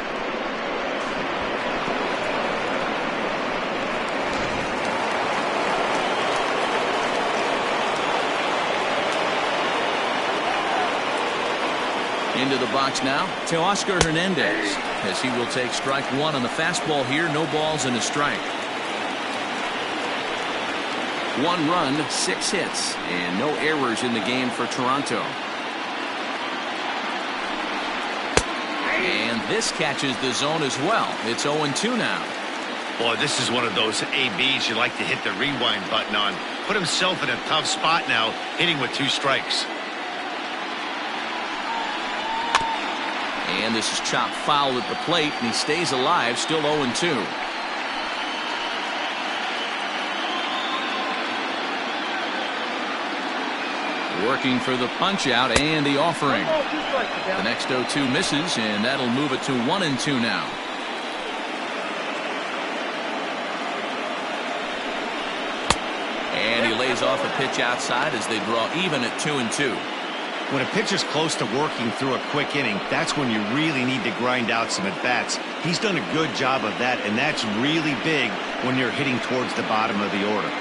Into the box now, Teoscar Hernandez, as he will take strike 1 on the fastball here. No balls and a strike. 1 run, 6 hits, and no errors in the game for Toronto. And this catches the zone as well. It's 0-2 now. Boy, this is one of those ABs you like to hit the rewind button on. Put himself in a tough spot now, hitting with 2 strikes. And this is chopped foul at the plate, and he stays alive, still 0-2. Working for the punch out and the offering. The next 0-2 misses, and that'll move it to 1-2 now. And he lays off a pitch outside as they draw even at 2-2. When a pitcher's close to working through a quick inning, that's when you really need to grind out some at-bats. He's done a good job of that, and that's really big when you're hitting towards the bottom of the order.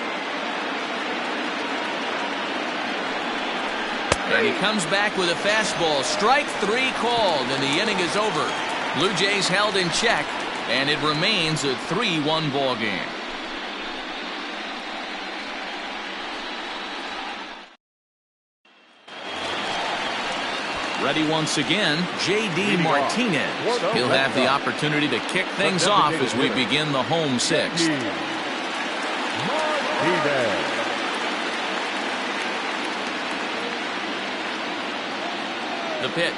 And he comes back with a fastball. Strike 3 called, and the inning is over. Blue Jays held in check, and it remains a 3-1 ball game. Ready once again, J.D. Martinez. He'll have the opportunity to kick things off as we begin the home 6th. The pitch.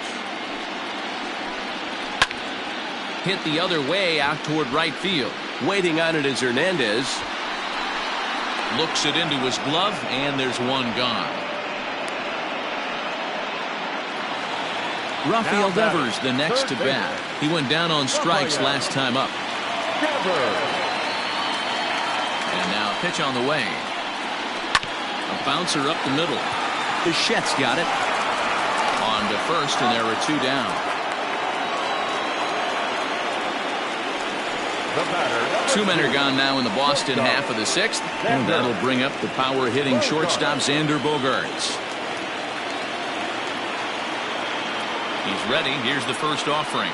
Hit the other way out toward right field. Waiting on it is Hernandez. Looks it into his glove, and there's one gone. Rafael Devers the next to bat. He went down on strikes last time up. And now a pitch on the way. A bouncer up the middle. Bichette's got it. On to first, and there are 2 down. Two men are gone now in the Boston half of the 6th. And that'll bring up the power hitting shortstop Xander Bogaerts. He's ready. Here's the first offering.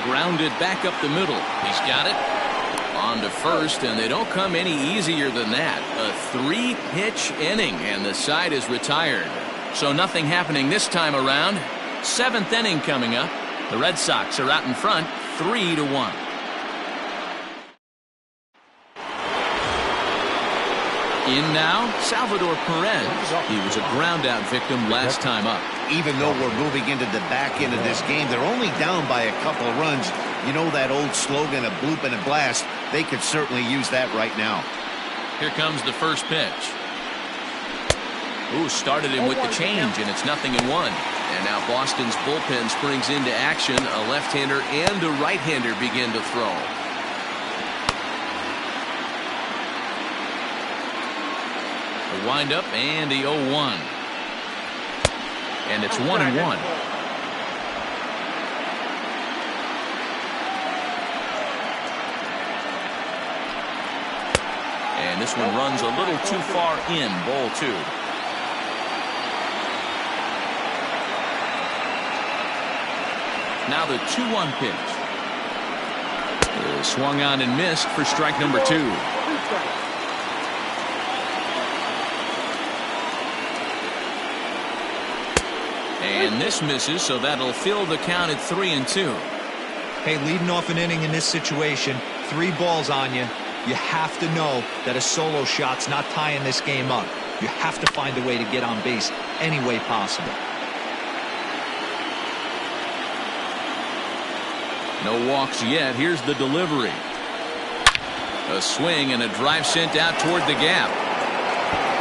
Grounded back up the middle. He's got it. On to first, and they don't come any easier than that. A 3-pitch inning, and the side is retired. So nothing happening this time around. 7th inning coming up. The Red Sox are out in front, 3-1. In now, Salvador Perez. He was a ground-out victim last time up. Even though we're moving into the back end of this game, they're only down by a couple of runs. You know that old slogan, a bloop and a blast? They could certainly use that right now. Here comes the first pitch. Ooh, started him with the change, and it's 0-1. And now Boston's bullpen springs into action. A left-hander and a right-hander begin to throw. The windup and the 0-1. And it's 1-1. And this one runs a little too far in, ball 2. Now the 2-1 pitch. Swung on and missed for strike number 2. And this misses, so that'll fill the count at 3-2. Hey, leading off an inning in this situation, 3 balls on you. You have to know that a solo shot's not tying this game up. You have to find a way to get on base any way possible. No walks yet. Here's the delivery. A swing and a drive sent out toward the gap.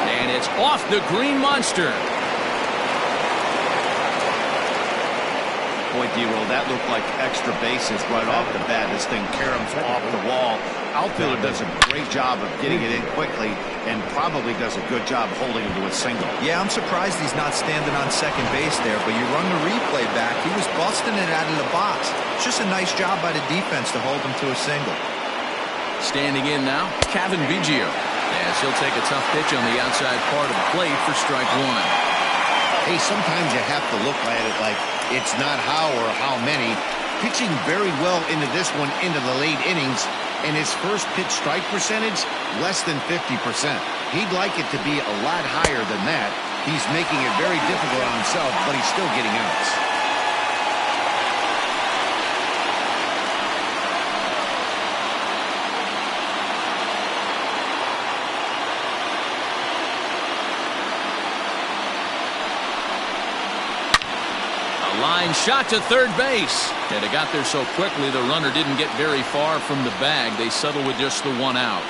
And it's off the green monster. Boy, D-Roll, that looked like extra bases right off the bat. This thing caroms off the wall. Outfielder does a great job of getting it in quickly and probably does a good job holding him to a single. Yeah, I'm surprised he's not standing on second base there, but you run the replay back. He was busting it out of the box. It's just a nice job by the defense to hold him to a single. Standing in now, Cavan Biggio. As he'll take a tough pitch on the outside part of the plate for strike 1. Hey, sometimes you have to look at it like it's not how or how many. Pitching very well into this one into the late innings, and his first pitch strike percentage less than 50%. He'd like it to be a lot higher than that. He's making it very difficult on himself, but he's still getting outs. Line shot to third base. And it got there so quickly the runner didn't get very far from the bag. They settled with just the one out.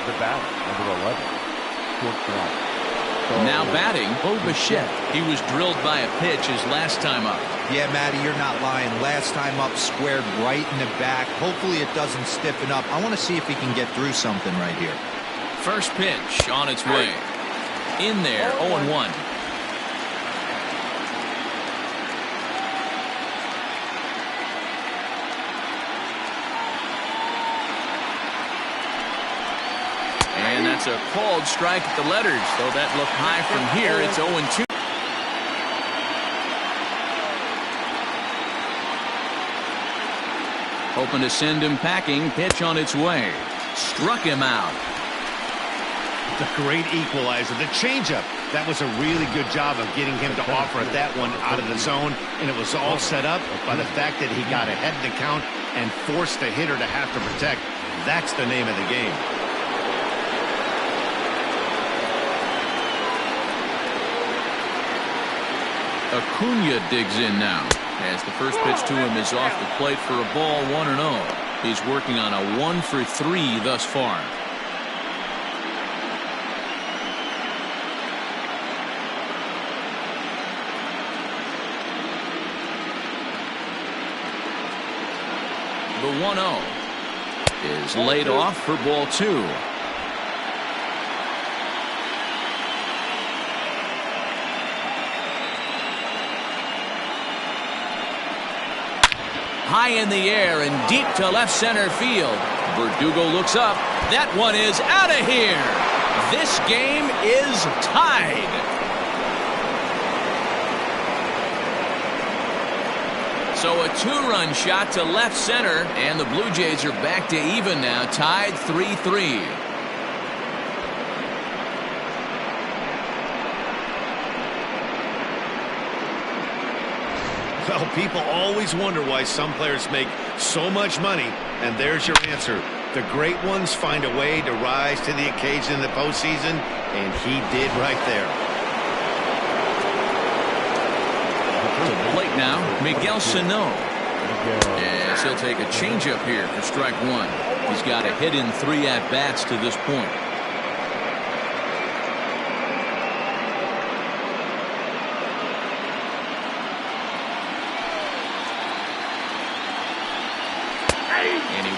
The batter, number 11, shortstop. Now batting, Bo Bichette. He was drilled by a pitch his last time up. Yeah, Matty, you're not lying. Last time up, squared right in the back. Hopefully it doesn't stiffen up. I want to see if he can get through something right here. First pitch on its way. In there, 0-1. And that's a called strike at the letters. Though that looked high from here, it's 0-2. Hoping to send him packing. Pitch on its way. Struck him out. The great equalizer, the changeup. That was a really good job of getting him to offer at that one out of the zone. And it was all set up by the fact that he got ahead in the count and forced the hitter to have to protect. That's the name of the game. Acuna digs in now as the first pitch to him is off the plate for a ball, 1-0. He's working on a 1-for-3 thus far. The 1-0 is laid off for ball 2. High in the air and deep to left center field. Verdugo looks up. That one is out of here. This game is tied. So a two-run shot to left center, and the Blue Jays are back to even now, tied 3-3. Well, people always wonder why some players make so much money, and there's your answer. The great ones find a way to rise to the occasion in the postseason, and he did right there. To the plate now, Miguel Sano. Yes, he'll take a changeup here for strike one. He's got a hit in 3 at-bats to this point.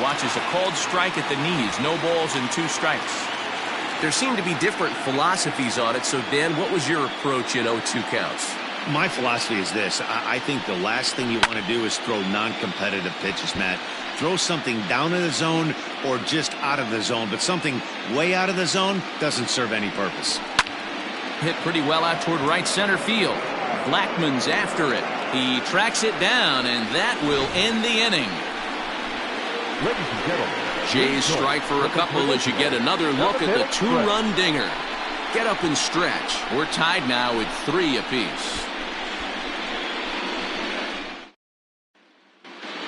Watches a called strike at the knees. No balls and 2 strikes. There seem to be different philosophies on it. So, Dan, what was your approach at 0-2 counts? My philosophy is this. I think the last thing you want to do is throw non-competitive pitches, Matt. Throw something down in the zone or just out of the zone. But something way out of the zone doesn't serve any purpose. Hit pretty well out toward right center field. Blackmon's after it. He tracks it down, and that will end the inning. Ladies and gentlemen, Jays strike for a couple as you get another look at the 2-run dinger. Get up and stretch. We're tied now at 3 apiece.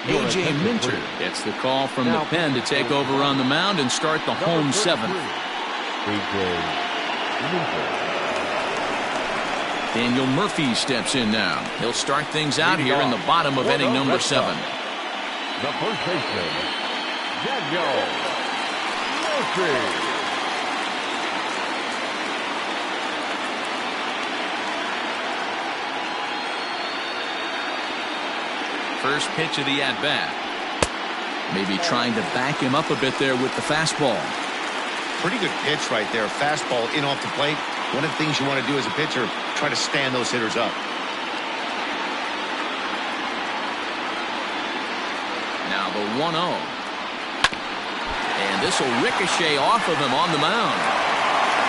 A.J. Minter gets the call from the pen to take over on the mound and start the home 7th. A.J. Minter. Daniel Murphy steps in now. He'll start things out here in the bottom of inning number 7. The first baseman, Daniel Murphy. First pitch of the at-bat. Maybe trying to back him up a bit there with the fastball. Pretty good pitch right there. Fastball in off the plate. One of the things you want to do as a pitcher, try to stand those hitters up. Now the 1-0. And this will ricochet off of him on the mound.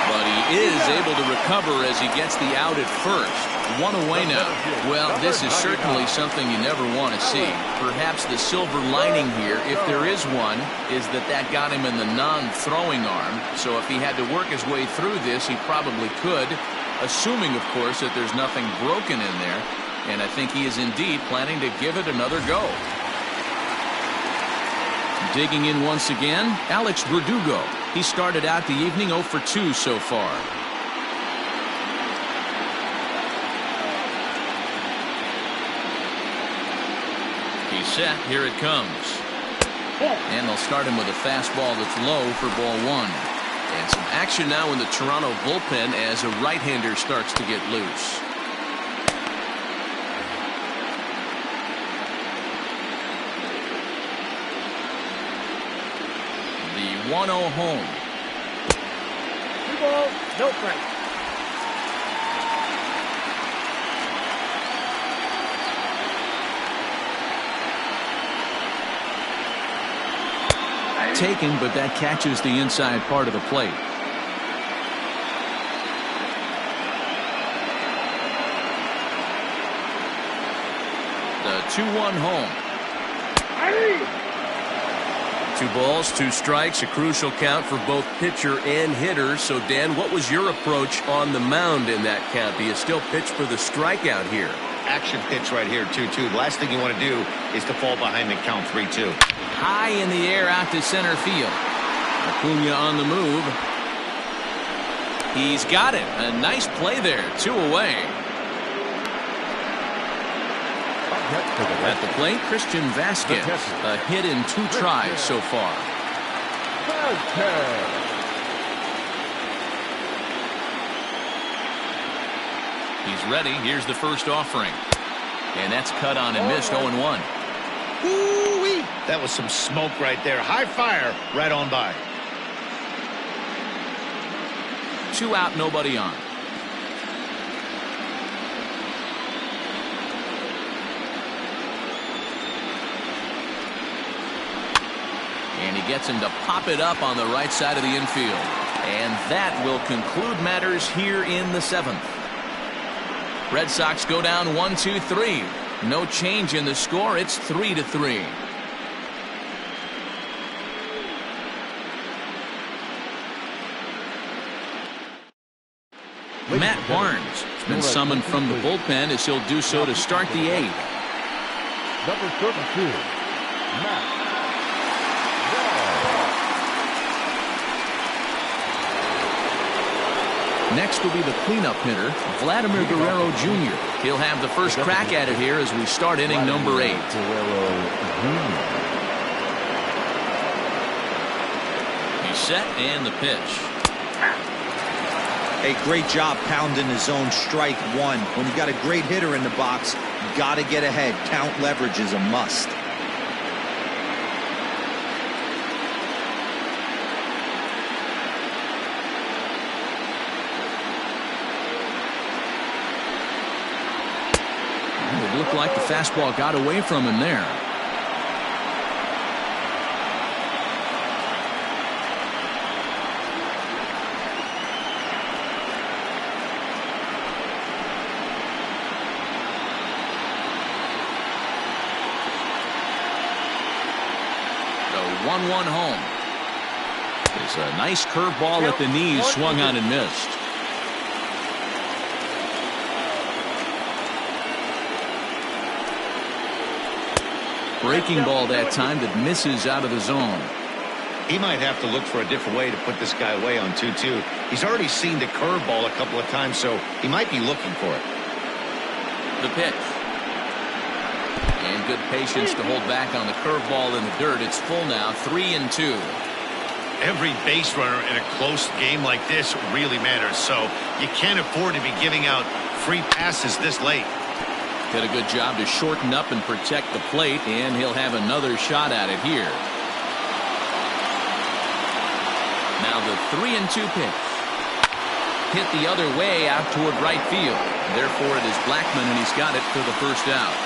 But he is able to recover as he gets the out at first. 1 away now. Well, this is certainly something you never want to see. Perhaps the silver lining here, if there is one, is that got him in the non-throwing arm. So if he had to work his way through this, he probably could, assuming, of course, that there's nothing broken in there. And I think he is indeed planning to give it another go. Digging in once again, Alex Verdugo. He started out the evening 0 for 2 so far. He's set. Here it comes. And they'll start him with a fastball that's low for ball one. And some action now in the Toronto bullpen as a right-hander starts to get loose. The 1-0 home. 2 balls, no strikes. Taken, but that catches the inside part of the plate. The 2-1 home. 2 balls, 2 strikes, a crucial count for both pitcher and hitter. So, Dan, what was your approach on the mound in that count? Do you still pitch for the strikeout here? Action pitch right here, 2-2. The last thing you want to do is to fall behind the count 3-2. High in the air out to center field. Acuna on the move. He's got it. A nice play there. 2 away. At the plate, Christian Vasquez. A hit in 2 tries so far. He's ready. Here's the first offering. And that's cut on and missed. 0-1. Ooh-wee. That was some smoke right there. High fire right on by. 2 out, nobody on. And he gets him to pop it up on the right side of the infield. And that will conclude matters here in the 7th. Red Sox go down 1-2-3. No change in the score. It's 3-3. Matt Barnes has been summoned from the bullpen as he'll do so to start the 8th. Number 32, Matt. Next will be the cleanup hitter, Vladimir Guerrero Jr. He'll have the first crack at it here as we start inning number 8. He's set and the pitch. Hey, great job pounding the zone strike 1. When you got a great hitter in the box, you got to get ahead. Count leverage is a must. It looked like the fastball got away from him there. The 1-1 home. It's a nice curveball at the knees, swung on and missed. Breaking ball that time that misses out of the zone. He might have to look for a different way to put this guy away on 2-2. He's already seen the curveball a couple of times, so he might be looking for it. The pitch. And good patience to hold back on the curveball in the dirt. It's full now, 3-2. Every base runner in a close game like this really matters, so you can't afford to be giving out free passes this late. Did a good job to shorten up and protect the plate, and he'll have another shot at it here. Now the 3-2 pitch. Hit the other way out toward right field. Therefore, it is Blackmon, and he's got it for the first out.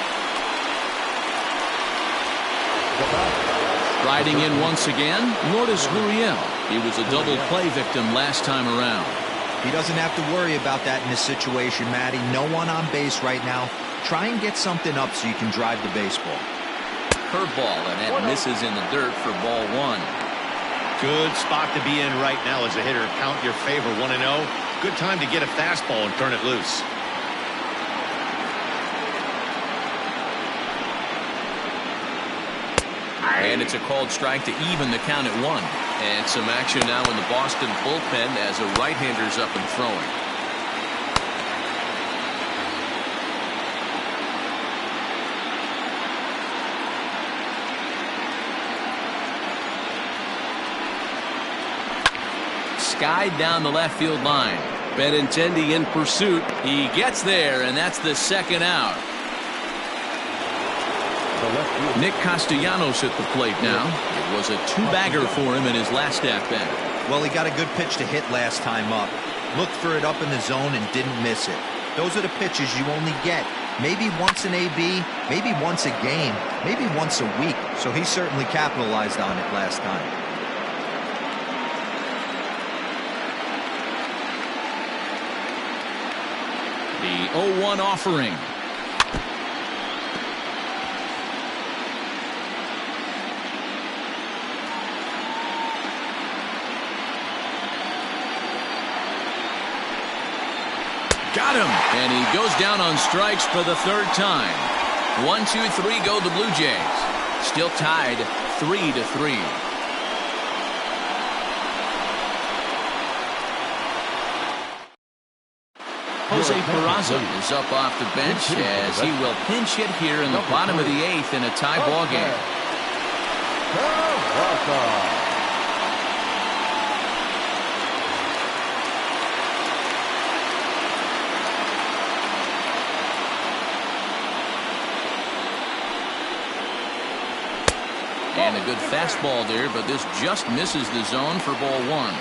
Riding in once again, Lourdes Gurriel. He was a double play victim last time around. He doesn't have to worry about that in this situation, Matty. No one on base right now. Try and get something up so you can drive the baseball. Curveball, and that misses in the dirt for ball 1. Good spot to be in right now as a hitter. Count your favor, 1-0. Good time to get a fastball and turn it loose. And it's a called strike to even the count at 1. And some action now in the Boston bullpen as a right-hander's up and throwing. skied down the left field line. Benintendi in pursuit. He gets there, and that's the second out. Nick Castellanos at the plate now. It was a two-bagger for him in his last at-bat. Well, he got a good pitch to hit last time up. Looked for it up in the zone and didn't miss it. Those are the pitches you only get. Maybe once an AB, maybe once a game, maybe once a week. So he certainly capitalized on it last time. The 0-1 offering. Got him! And he goes down on strikes for the third time. 1, 2, 3 go the Blue Jays. Still tied 3-3. Jose Peraza is up off the bench as he will pinch hit here in the bottom of the 8th in a tie ball game. And a good fastball there, but this just misses the zone for ball 1.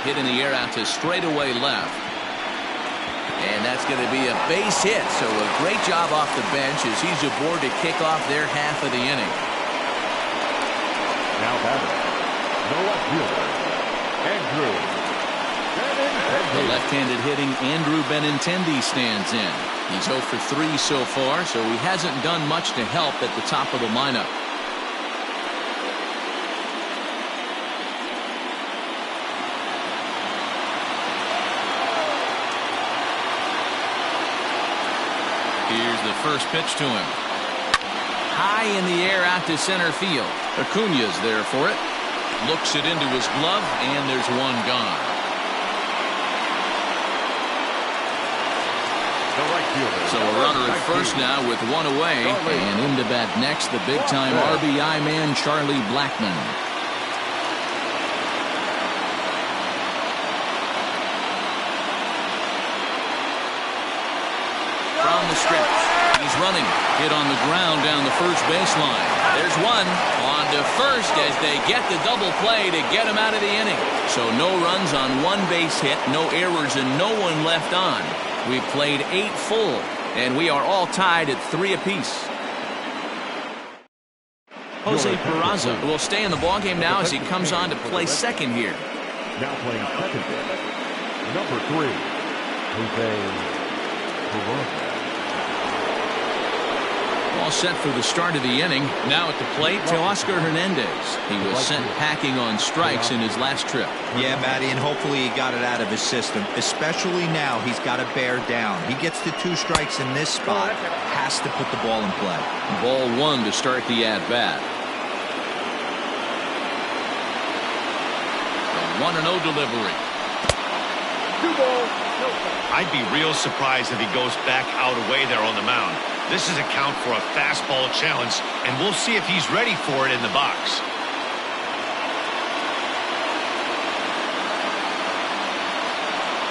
Hit in the air out to straightaway left. And that's going to be a base hit. So a great job off the bench as he's aboard to kick off their half of the inning. Now batting, the left fielder, Andrew Benintendi. The left-handed hitting Andrew Benintendi stands in. He's 0 for 3 so far, so he hasn't done much to help at the top of the lineup. Here's the first pitch to him. High in the air out to center field. Acuña's there for it. Looks it into his glove, and there's one gone. So a runner at first now with one away. And in to bat next, the big-time RBI man, Charlie Blackmon. From the stretch, he's running. Hit on the ground down the first baseline. There's one. On to first as they get the double play to get him out of the inning. So no runs on one base hit, no errors, and no one left on. We've played 8 full, and we are all tied at 3 apiece. Jose Peraza will stay in the ballgame now as he comes on to play second here. Now playing second base, number 3, Jose Peraza. All set for the start of the inning. Now at the plate, Teoscar Hernandez. He was sent packing on strikes in his last trip. Yeah, Matty, and hopefully he got it out of his system. Especially now, he's got to bear down. He gets to 2 strikes in this spot. Has to put the ball in play. Ball 1 to start the at-bat. The 1-0 delivery. 2 balls, no strikes. I'd be real surprised if he goes back out away there on the mound. This is a count for a fastball challenge, and we'll see if he's ready for it in the box.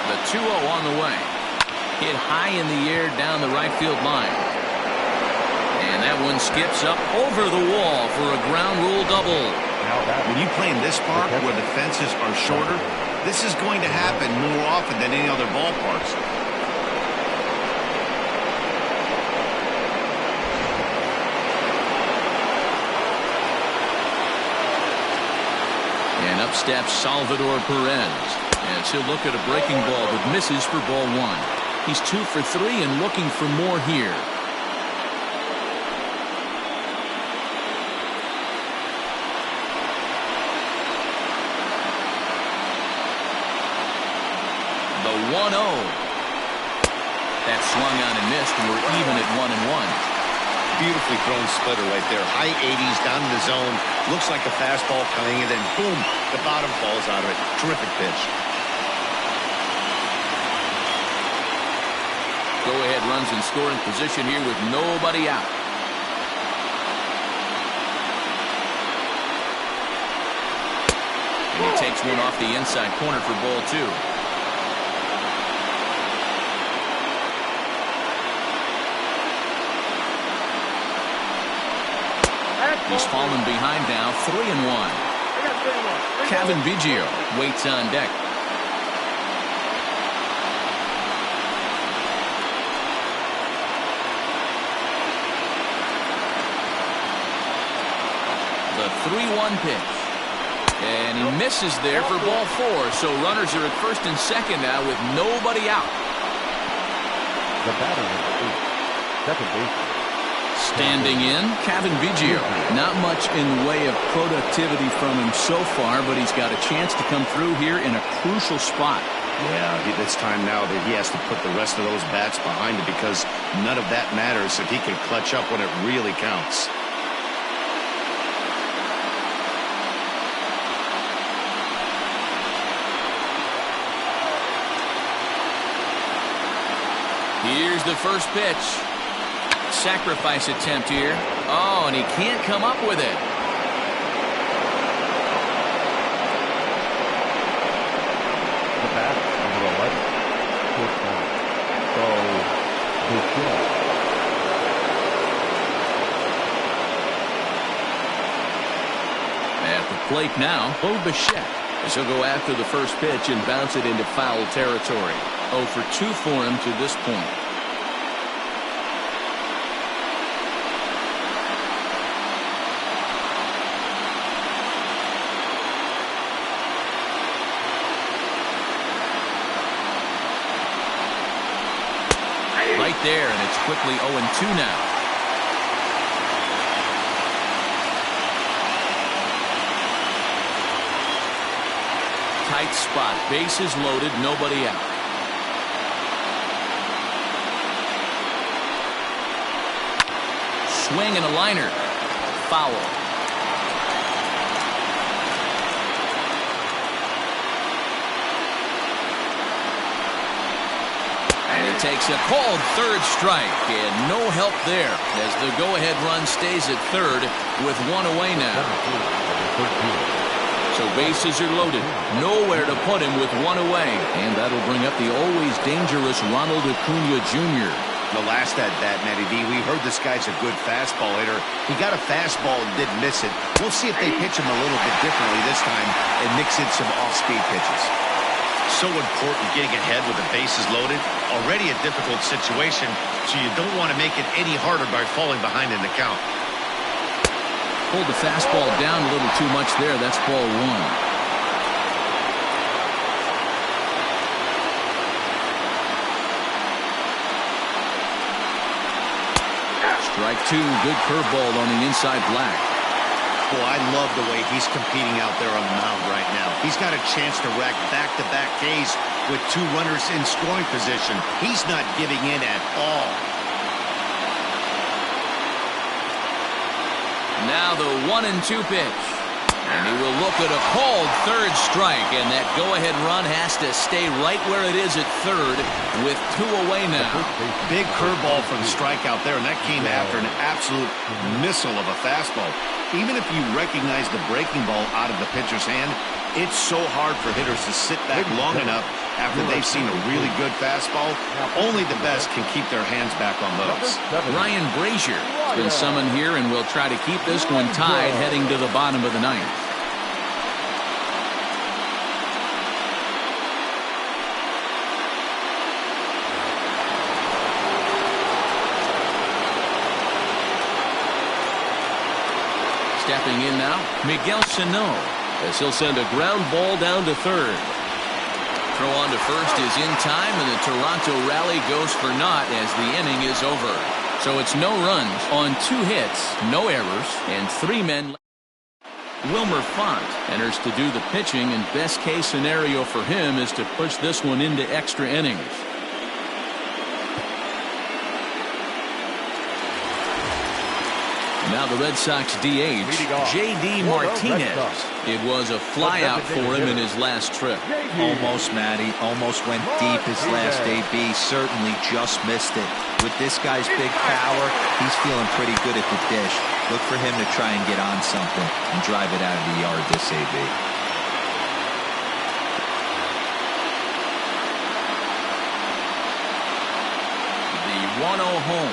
The 2-0 on the way. Hit high in the air down the right field line. And that one skips up over the wall for a ground rule double. When you play in this park where the fences are shorter, this is going to happen more often than any other ballparks. And up steps Salvador Perez as he'll look at a breaking ball that misses for ball 1. He's 2 for 3 and looking for more here. The 1-0. That swung on and missed, and we're even at 1-1. Beautifully thrown splitter right there. High 80s down in the zone. Looks like a fastball coming in, and boom, the bottom falls out of it. Terrific pitch. runs in scoring position here with nobody out. And he takes one off the inside corner for ball 2. He's fallen behind now, 3-1. Kevin Biggio waits on deck. The 3-1 pitch. And he misses there for ball 4. So runners are at first and second now with nobody out. The batter is second baseman. Standing in, Kevin Biggio. Not much in the way of productivity from him so far, but he's got a chance to come through here in a crucial spot. Yeah, it's time now that he has to put the rest of those bats behind him, because none of that matters if he can clutch up when it really counts. Here's the first pitch. Sacrifice attempt here. Oh, and he can't come up with it. The bat, number 11. Shortstop. So, Bichette. At the plate now, Bo Bichette, as he'll go after the first pitch and bounce it into foul territory. 0 for 2 for him to this point. Right there, and it's quickly 0-2 now. Tight spot, bases loaded, nobody out. Swing and a liner. Foul. And he takes a called third strike, and no help there as the go-ahead run stays at third with one away now. So bases are loaded. Nowhere to put him with one away. And that'll bring up the always dangerous Ronald Acuna Jr. The last at-bat, Matty D, we heard this guy's a good fastball hitter. He got a fastball and didn't miss it. We'll see if they pitch him a little bit differently this time and mix in some off-speed pitches. So important getting ahead with the bases loaded. Already a difficult situation, so you don't want to make it any harder by falling behind in the count. Pulled the fastball down a little too much there. That's ball 1. Strike 2, good curveball on the inside black. Boy, I love the way he's competing out there on the mound right now. He's got a chance to rack back-to-back Ks with 2 runners in scoring position. He's not giving in at all. Now the 1-2 pitch. And he will look at a called third strike, and that go-ahead run has to stay right where it is at third with 2 away now. Big curveball from the strikeout there, and that came after an absolute missile of a fastball. Even if you recognize the breaking ball out of the pitcher's hand, it's so hard for hitters to sit back long enough after they've seen a really good fastball. Only the best can keep their hands back on those. Ryan Brazier has been summoned here and will try to keep this one tied heading to the bottom of the 9th. Stepping in now, Miguel Sano, as he'll send a ground ball down to third. Throw on to first is in time, and the Toronto rally goes for naught as the inning is over. So it's no runs on 2 hits, no errors, and 3 men. Wilmer Font enters to do the pitching, and best case scenario for him is to push this one into extra innings. Now the Red Sox DH, J.D. Martinez. It was a flyout for him in his last trip. Almost, Matty. Almost went deep his last AB. Certainly just missed it. With this guy's big power, he's feeling pretty good at the dish. Look for him to try and get on something and drive it out of the yard this AB. The 1-0 home.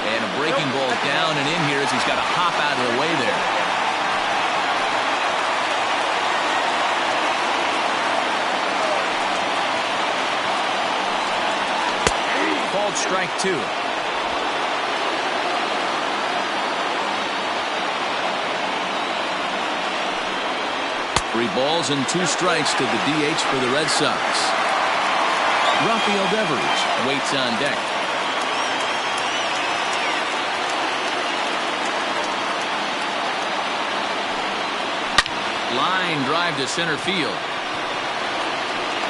And a breaking ball down and in here as he's got to hop out of the way there. Called strike 2. 3 balls and 2 strikes to the DH for the Red Sox. Rafael Devers waits on deck. Line drive to center field.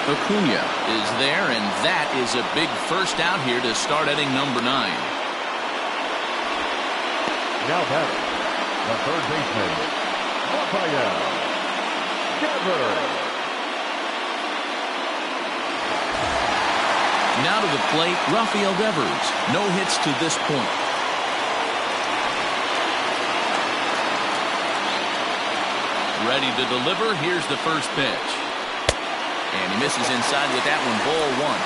Acuna is there, and that is a big first out here to start inning number 9. Now batting, the third baseman, Rafael Devers. Now to the plate, Rafael Devers. No hits to this point. Ready to deliver. Here's the first pitch. And he misses inside with that one. Ball 1.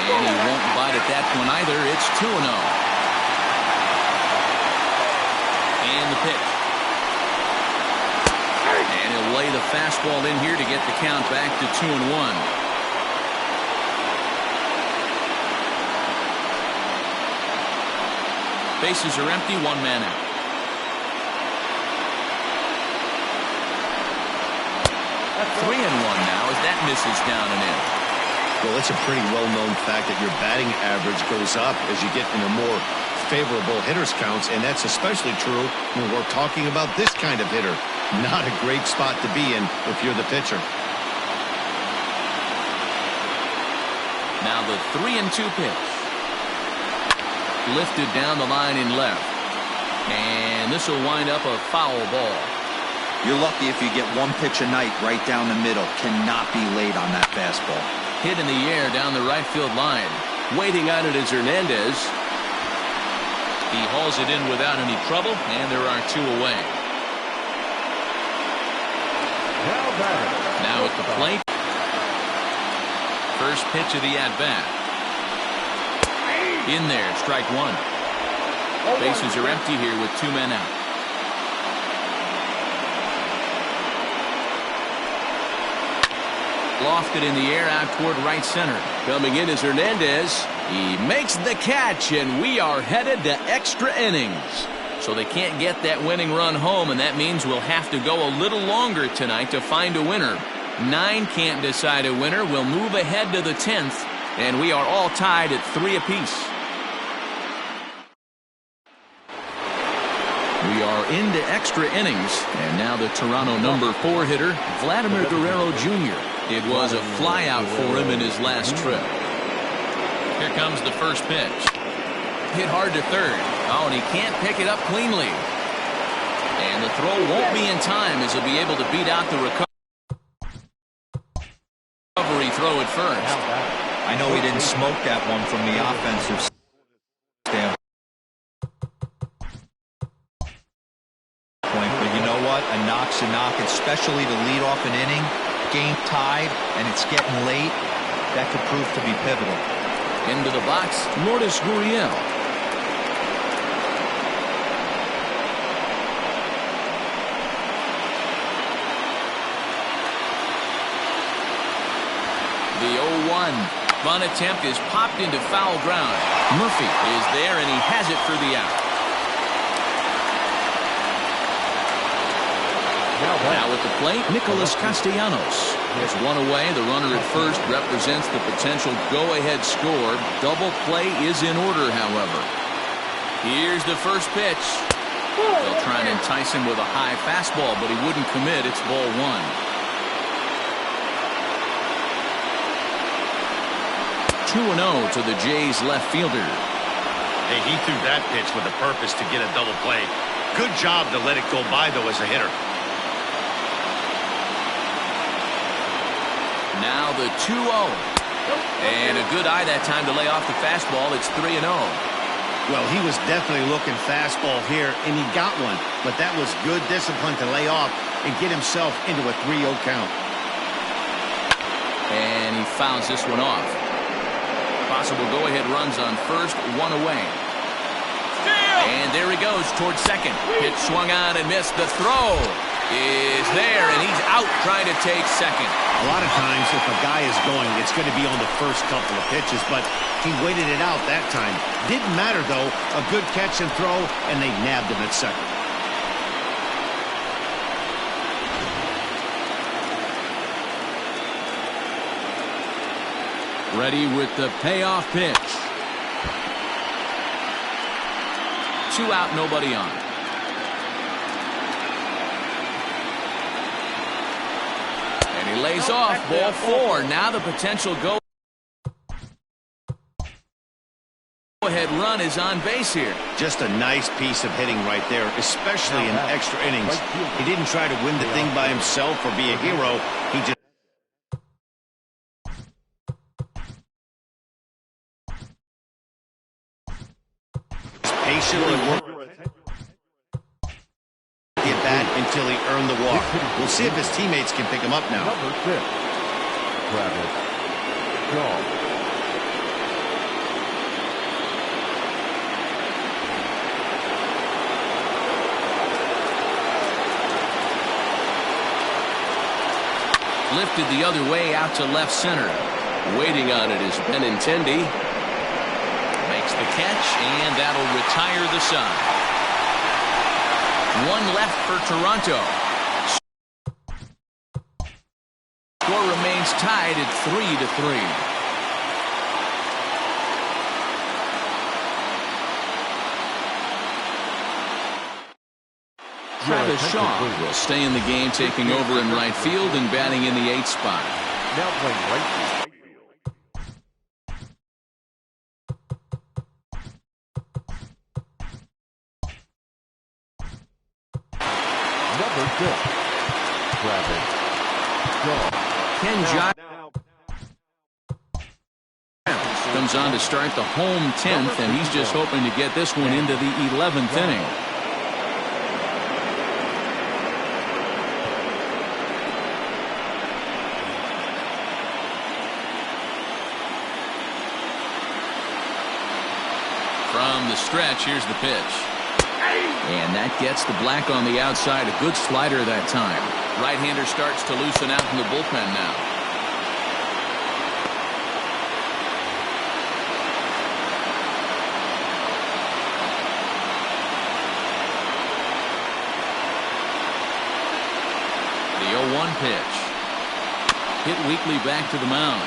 And he won't bite at that one either. It's 2-0. And the pitch. And he'll lay the fastball in here to get the count back to 2-1. Bases are empty, 1 man out. A 3-1 now as that misses down and in. Well, it's a pretty well-known fact that your batting average goes up as you get into more favorable hitters counts, and that's especially true when we're talking about this kind of hitter. Not a great spot to be in if you're the pitcher. Now the 3-2 pitch. Lifted down the line in left. And this will wind up a foul ball. You're lucky if you get 1 pitch a night right down the middle. Cannot be late on that fastball. Hit in the air down the right field line. Waiting on it is Hernandez. He hauls it in without any trouble, and there are 2 away. Now at the plate. First pitch of the at-bat. In there, strike 1. Bases are empty here with 2 men out. Lofted in the air out toward right center. Coming in is Hernandez. He makes the catch, and we are headed to extra innings. So they can't get that winning run home, and that means we'll have to go a little longer tonight to find a winner. 9 can't decide a winner. We'll move ahead to the 10th, and we are all tied at 3 apiece. We are into extra innings, and now the Toronto number 4 hitter, Vladimir Guerrero Jr. It was a flyout for him in his last trip. Here comes the first pitch. Hit hard to third. Oh, and he can't pick it up cleanly. And the throw won't be in time as he'll be able to beat out the recovery throw at first. I know he didn't smoke that one from the offensive standpoint. But you know what? A knock's a knock, especially to lead off an inning, game tied, and it's getting late. That could prove to be pivotal. Into the box, Lourdes Gurriel. The 0-1. Bunt attempt is popped into foul ground. Murphy is there, and he has it for the out. Now at the plate, Nicholas Castellanos. There's 1 away. The runner at first represents the potential go-ahead score. Double play is in order, however. Here's the first pitch. They'll try and entice him with a high fastball, but he wouldn't commit. It's ball one. 2-0 to the Jays left fielder. Hey, he threw that pitch with a purpose to get a double play. Good job to let it go by, though, as a hitter. Now the 2-0. And a good eye that time to lay off the fastball. It's 3-0. Well, he was definitely looking fastball here, and he got one. But that was good discipline to lay off and get himself into a 3-0 count. And he fouls this one off. Possible go-ahead runs on first, one away. And there he goes towards second. Pitch swung on and missed. The throw is there, and he's out trying to take second. A lot of times, if a guy is going, it's going to be on the first couple of pitches, but he waited it out that time. Didn't matter, though. A good catch and throw, and they nabbed him at second. Ready with the payoff pitch. 2 out, nobody on. And he lays off, ball 4. Now the potential go-ahead run is on base here. Just a nice piece of hitting right there, especially in extra innings. He didn't try to win the thing by himself or be a hero. He just patiently worked the bat until he earned the walk. We'll see if his teammates can pick him up now. Number 6, Travis Shaw. Lifted the other way out to left center. Waiting on it is Benintendi. Makes the catch, and that'll retire the side. 1 left for Toronto. Score remains tied at 3-3. Travis Shaw will stay in the game, taking over in right field and batting in the 8th spot. Now playing right field. Number 6, Travis Shaw. Ken Giles comes on to start the home 10th, and he's just hoping to get this one into the 11th inning. From the stretch, here's the pitch. And that gets the black on the outside. A good slider that time. Right-hander starts to loosen out in the bullpen now. The 0-1 pitch. Hit weakly back to the mound.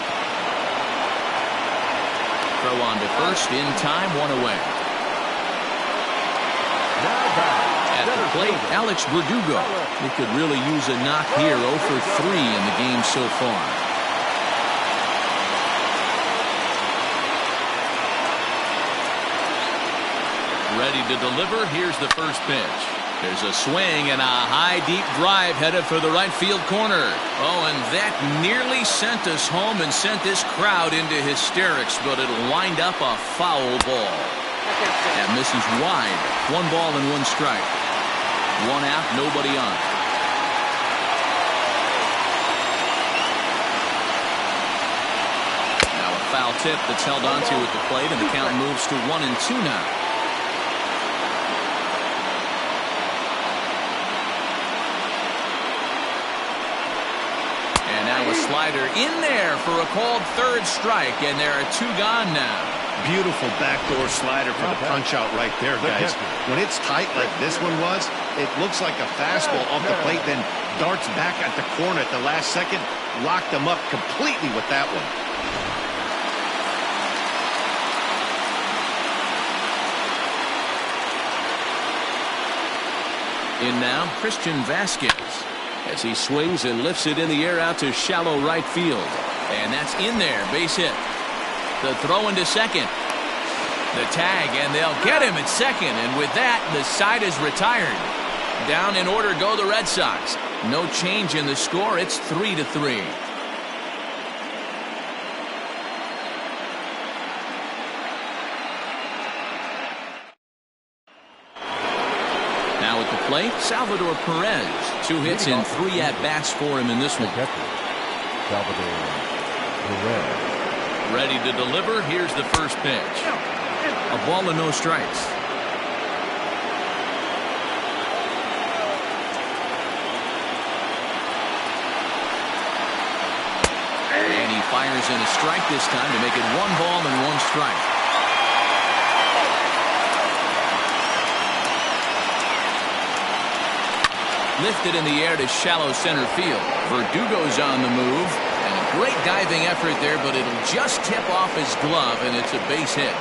Throw on to first in time, 1 away. At the plate, Alex Verdugo. He could really use a knock here. 0 for 3 in the game so far. Ready to deliver. Here's the first pitch. There's a swing and a high, deep drive headed for the right field corner. Oh, and that nearly sent us home and sent this crowd into hysterics, but it'll wind up a foul ball. That misses wide. 1 ball and 1 strike. 1 out, nobody on. Now a foul tip that's held onto at the plate, and the count moves to 1-2 now. And now a slider in there for a called 3rd strike, and there are 2 gone now. Beautiful backdoor slider for the punch out right there, guys. When it's tight like this one was, it looks like a fastball off the plate, then darts back at the corner at the last second. Locked them up completely with that one. In now, Christian Vasquez, as he swings and lifts it in the air out to shallow right field. And that's in there, base hit. The throw into second. The tag, and they'll get him at second. And with that, the side is retired. Down in order go the Red Sox. No change in the score. It's 3-3. Now at the plate, Salvador Perez. 2 hits and 3 at-bats for him in this one. Salvador Perez. Ready to deliver. Here's the first pitch. A ball and no strikes. And he fires in a strike this time to make it 1 ball and 1 strike. Lifted in the air to shallow center field. Verdugo's on the move. And a great diving effort there, but it'll just tip off his glove, and it's a base hit.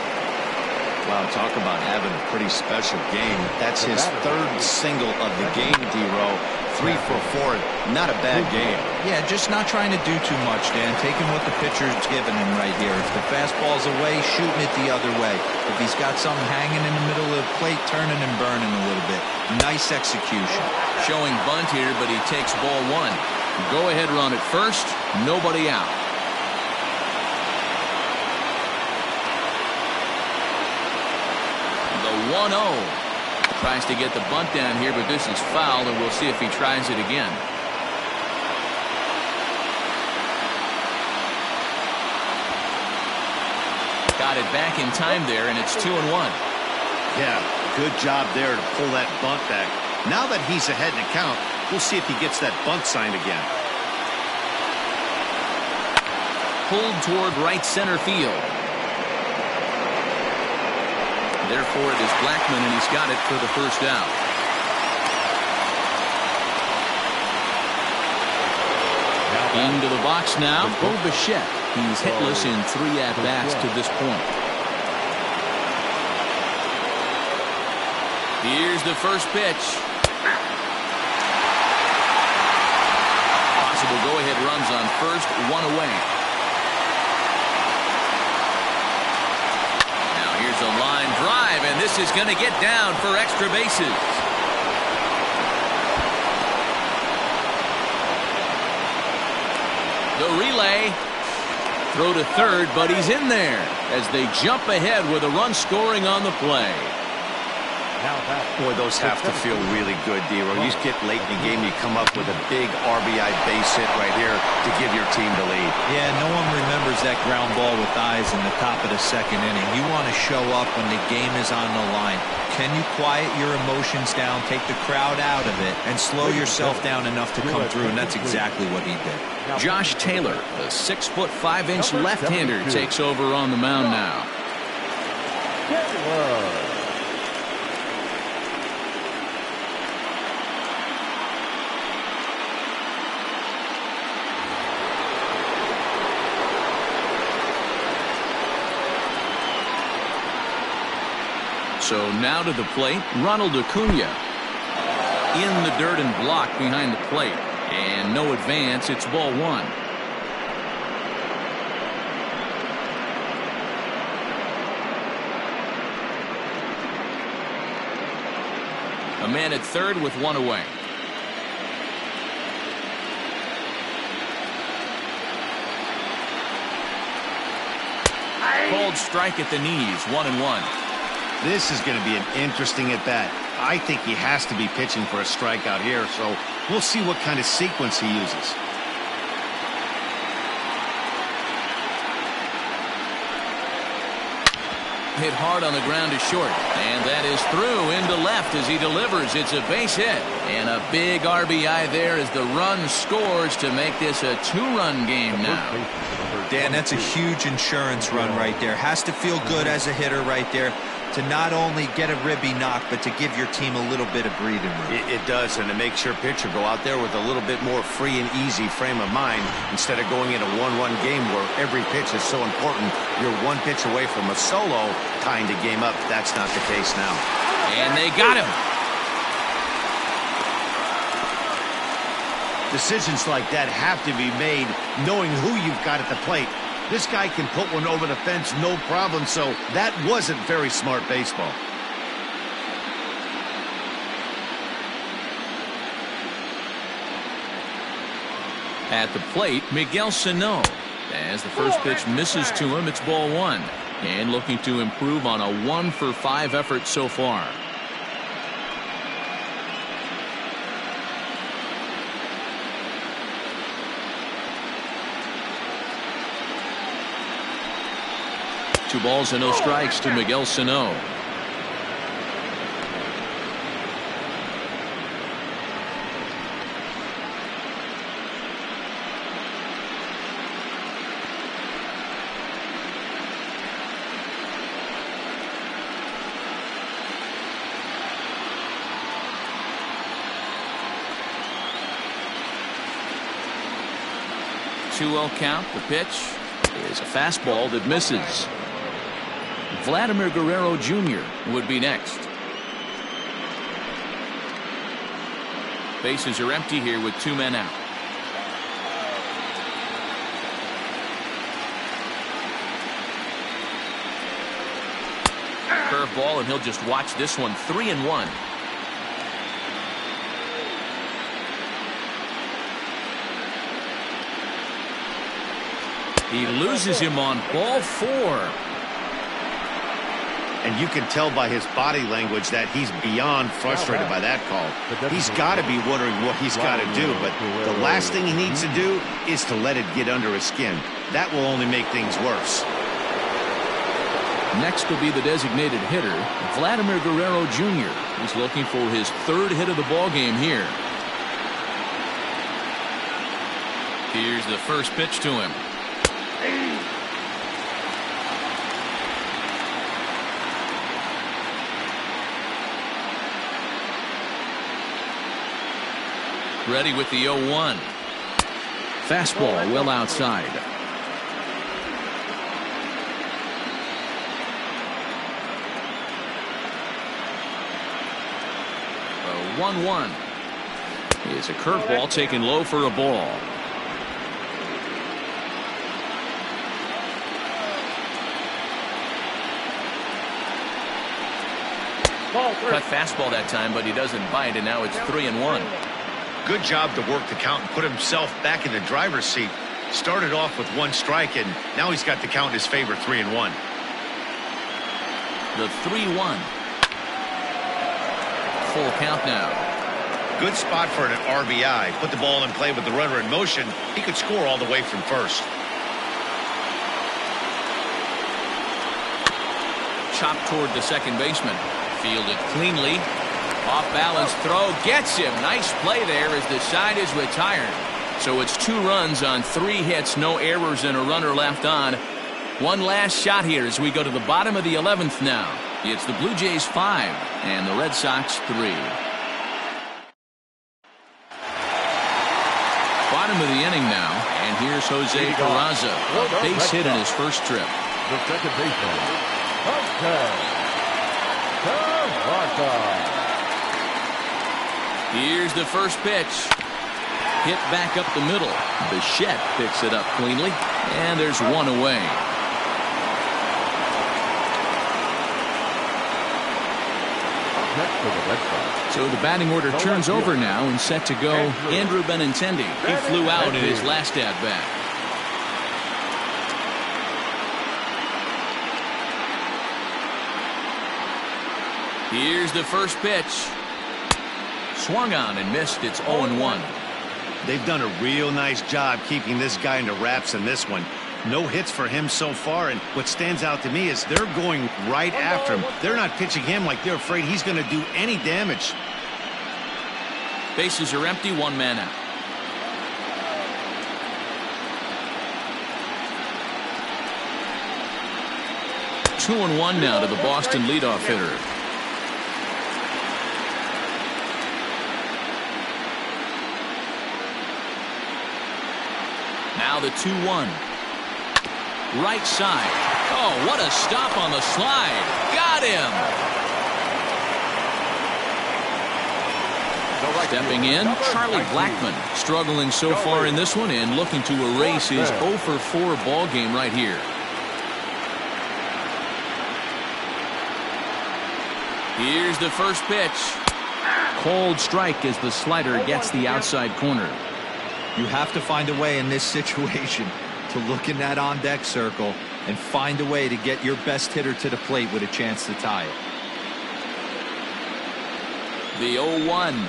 Wow, talk about having a pretty special game. That's his 3rd single of the game, D-Row. 3 for 4. Not a bad game. Yeah, just not trying to do too much, Dan. Taking what the pitcher's giving him right here. If the fastball's away, shooting it the other way. If he's got something hanging in the middle of the plate, turning and burning a little bit. Nice execution. Showing bunt here, but he takes ball 1. Go ahead run at first. Nobody out. The 1-0. Tries to get the bunt down here, but this is foul, and we'll see if he tries it again. Got it back in time there, and it's 2-1. Yeah, good job there to pull that bunt back. Now that he's ahead in the count, we'll see if he gets that bunt signed again. Pulled toward right center field. Therefore, it is Blackmon, and he's got it for the first out. Into the box now, Bo Bichette. He's hitless in 3 at-bats to this point. Here's the first pitch. Possible go-ahead runs on first, 1 away. Here's a line drive, and this is going to get down for extra bases. The relay. Throw to third, but he's in there as they jump ahead with a run scoring on the play. Boy, those have to feel really good, D-Row. You get late in the game, you come up with a big RBI base hit right here to give your team the lead. Yeah, no one remembers that ground ball with eyes in the top of the 2nd inning. You want to show up when the game is on the line. Can you quiet your emotions down, take the crowd out of it, and slow yourself down enough to come through? And that's exactly what he did. Josh Taylor, the 6'5" left-hander, takes over on the mound now. So now to the plate, Ronald Acuna. In the dirt and blocked behind the plate. And no advance, it's ball 1. A man at third with 1 away. Cold strike at the knees, 1-1. This is going to be an interesting at-bat. I think he has to be pitching for a strikeout here, so we'll see what kind of sequence he uses. Hit hard on the ground to short, and that is through into left as he delivers. It's a base hit, and a big RBI there as the run scores to make this a 2-run game now. Dan, that's a huge insurance run right there. Has to feel good as a hitter right there to not only get a ribby knock, but to give your team a little bit of breathing room. It does, and it makes your pitcher go out there with a little bit more free and easy frame of mind instead of going in a 1-run game where every pitch is so important. You're 1 pitch away from a solo tying the game up. That's not the case now. And they got him. Decisions like that have to be made knowing who you've got at the plate. This guy can put one over the fence no problem, so that wasn't very smart baseball. At the plate, Miguel Sano. As the first pitch misses to him, it's ball one. And looking to improve on a 1-for-5 effort so far. Two balls and no strikes to Miguel Sano. Two-0 count. The pitch is a fastball that misses. Vladimir Guerrero Jr. would be next. Bases are empty here with 2 men out. Curveball, and he'll just watch this one. 3-1. He loses him on ball 4. And you can tell by his body language that he's beyond frustrated by that call. He's got to be wondering what he's got to do, but the last thing he needs to do is to let it get under his skin. That will only make things worse. Next will be the designated hitter, Vladimir Guerrero Jr. He's looking for his 3rd hit of the ball game here. Here's the first pitch to him. Ready with the 0-1. Fastball well outside. A 1-1. Is a curveball taken low for a ball. Cut fastball that time, but he doesn't bite, and now it's 3-1. Good job to work the count and put himself back in the driver's seat. Started off with 1 strike, and now he's got the count in his favor, 3-1. The 3-1. Full count now. Good spot for an RBI. Put the ball in play with the runner in motion. He could score all the way from first. Chopped toward the second baseman. Fielded cleanly. Off balance throw gets him. Nice play there as the side is retired. So it's 2 runs on 3 hits, no errors, and a runner left on. One last shot here as we go to the bottom of the 11th now. It's the Blue Jays 5 and the Red Sox 3. Bottom of the inning now, and here's Jose Peraza, a base hit in his first trip. The second baseman, Jose Peraza. Here's the first pitch. Hit back up the middle. Bichette picks it up cleanly, and there's 1 away. So the batting order turns over now and set to go Andrew Benintendi. He flew out in his last at-bat. Here's the first pitch. Swung on and missed. It's 0-1. They've done a real nice job keeping this guy into wraps in this one. No hits for him so far, and what stands out to me is they're going right after him. They're not pitching him like they're afraid he's going to do any damage. Bases are empty, 1 man out. Two and 1 now to the Boston leadoff hitter. Now the 2-1. Right side. Oh, what a stop on the slide. Got him. Stepping in, Charlie Blackmon, struggling so far in this one and looking to erase his 0 for 4 ball game right here. Here's the first pitch. Cold strike as the slider gets the outside corner. You have to find a way in this situation to look in that on-deck circle and find a way to get your best hitter to the plate with a chance to tie it. The 0-1.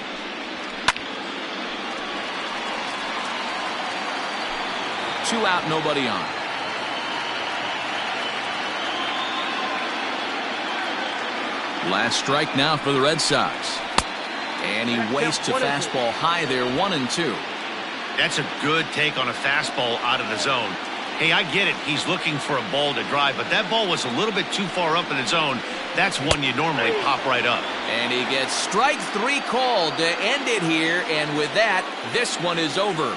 Two out, nobody on. Last strike now for the Red Sox. And he wastes a fastball high there, 1-2. That's a good take on a fastball out of the zone. Hey, I get it. He's looking for a ball to drive, but that ball was a little bit too far up in the zone. That's one you normally pop right up. And he gets strike 3 called to end it here, and with that, this one is over.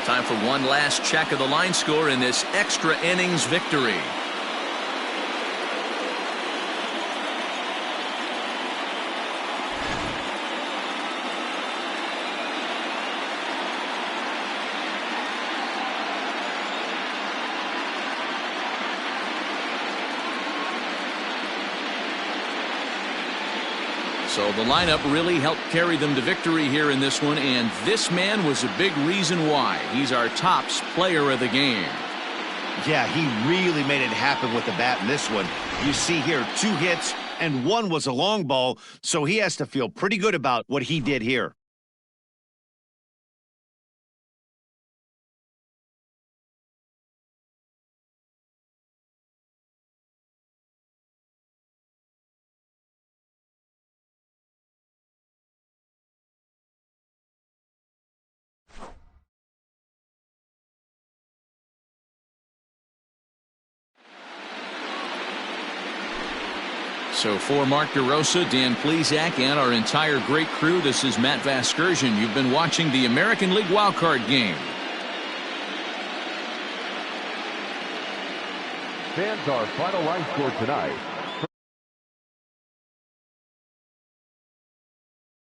Time for one last check of the line score in this extra innings victory. So the lineup really helped carry them to victory here in this one, and this man was a big reason why. He's our tops player of the game. Yeah, he really made it happen with the bat in this one. You see here, 2 hits, and 1 was a long ball, so he has to feel pretty good about what he did here. So for Mark DeRosa, Dan Plesac, and our entire great crew, this is Matt Vasgersian. You've been watching the American League Wildcard game. Stands our final line score tonight.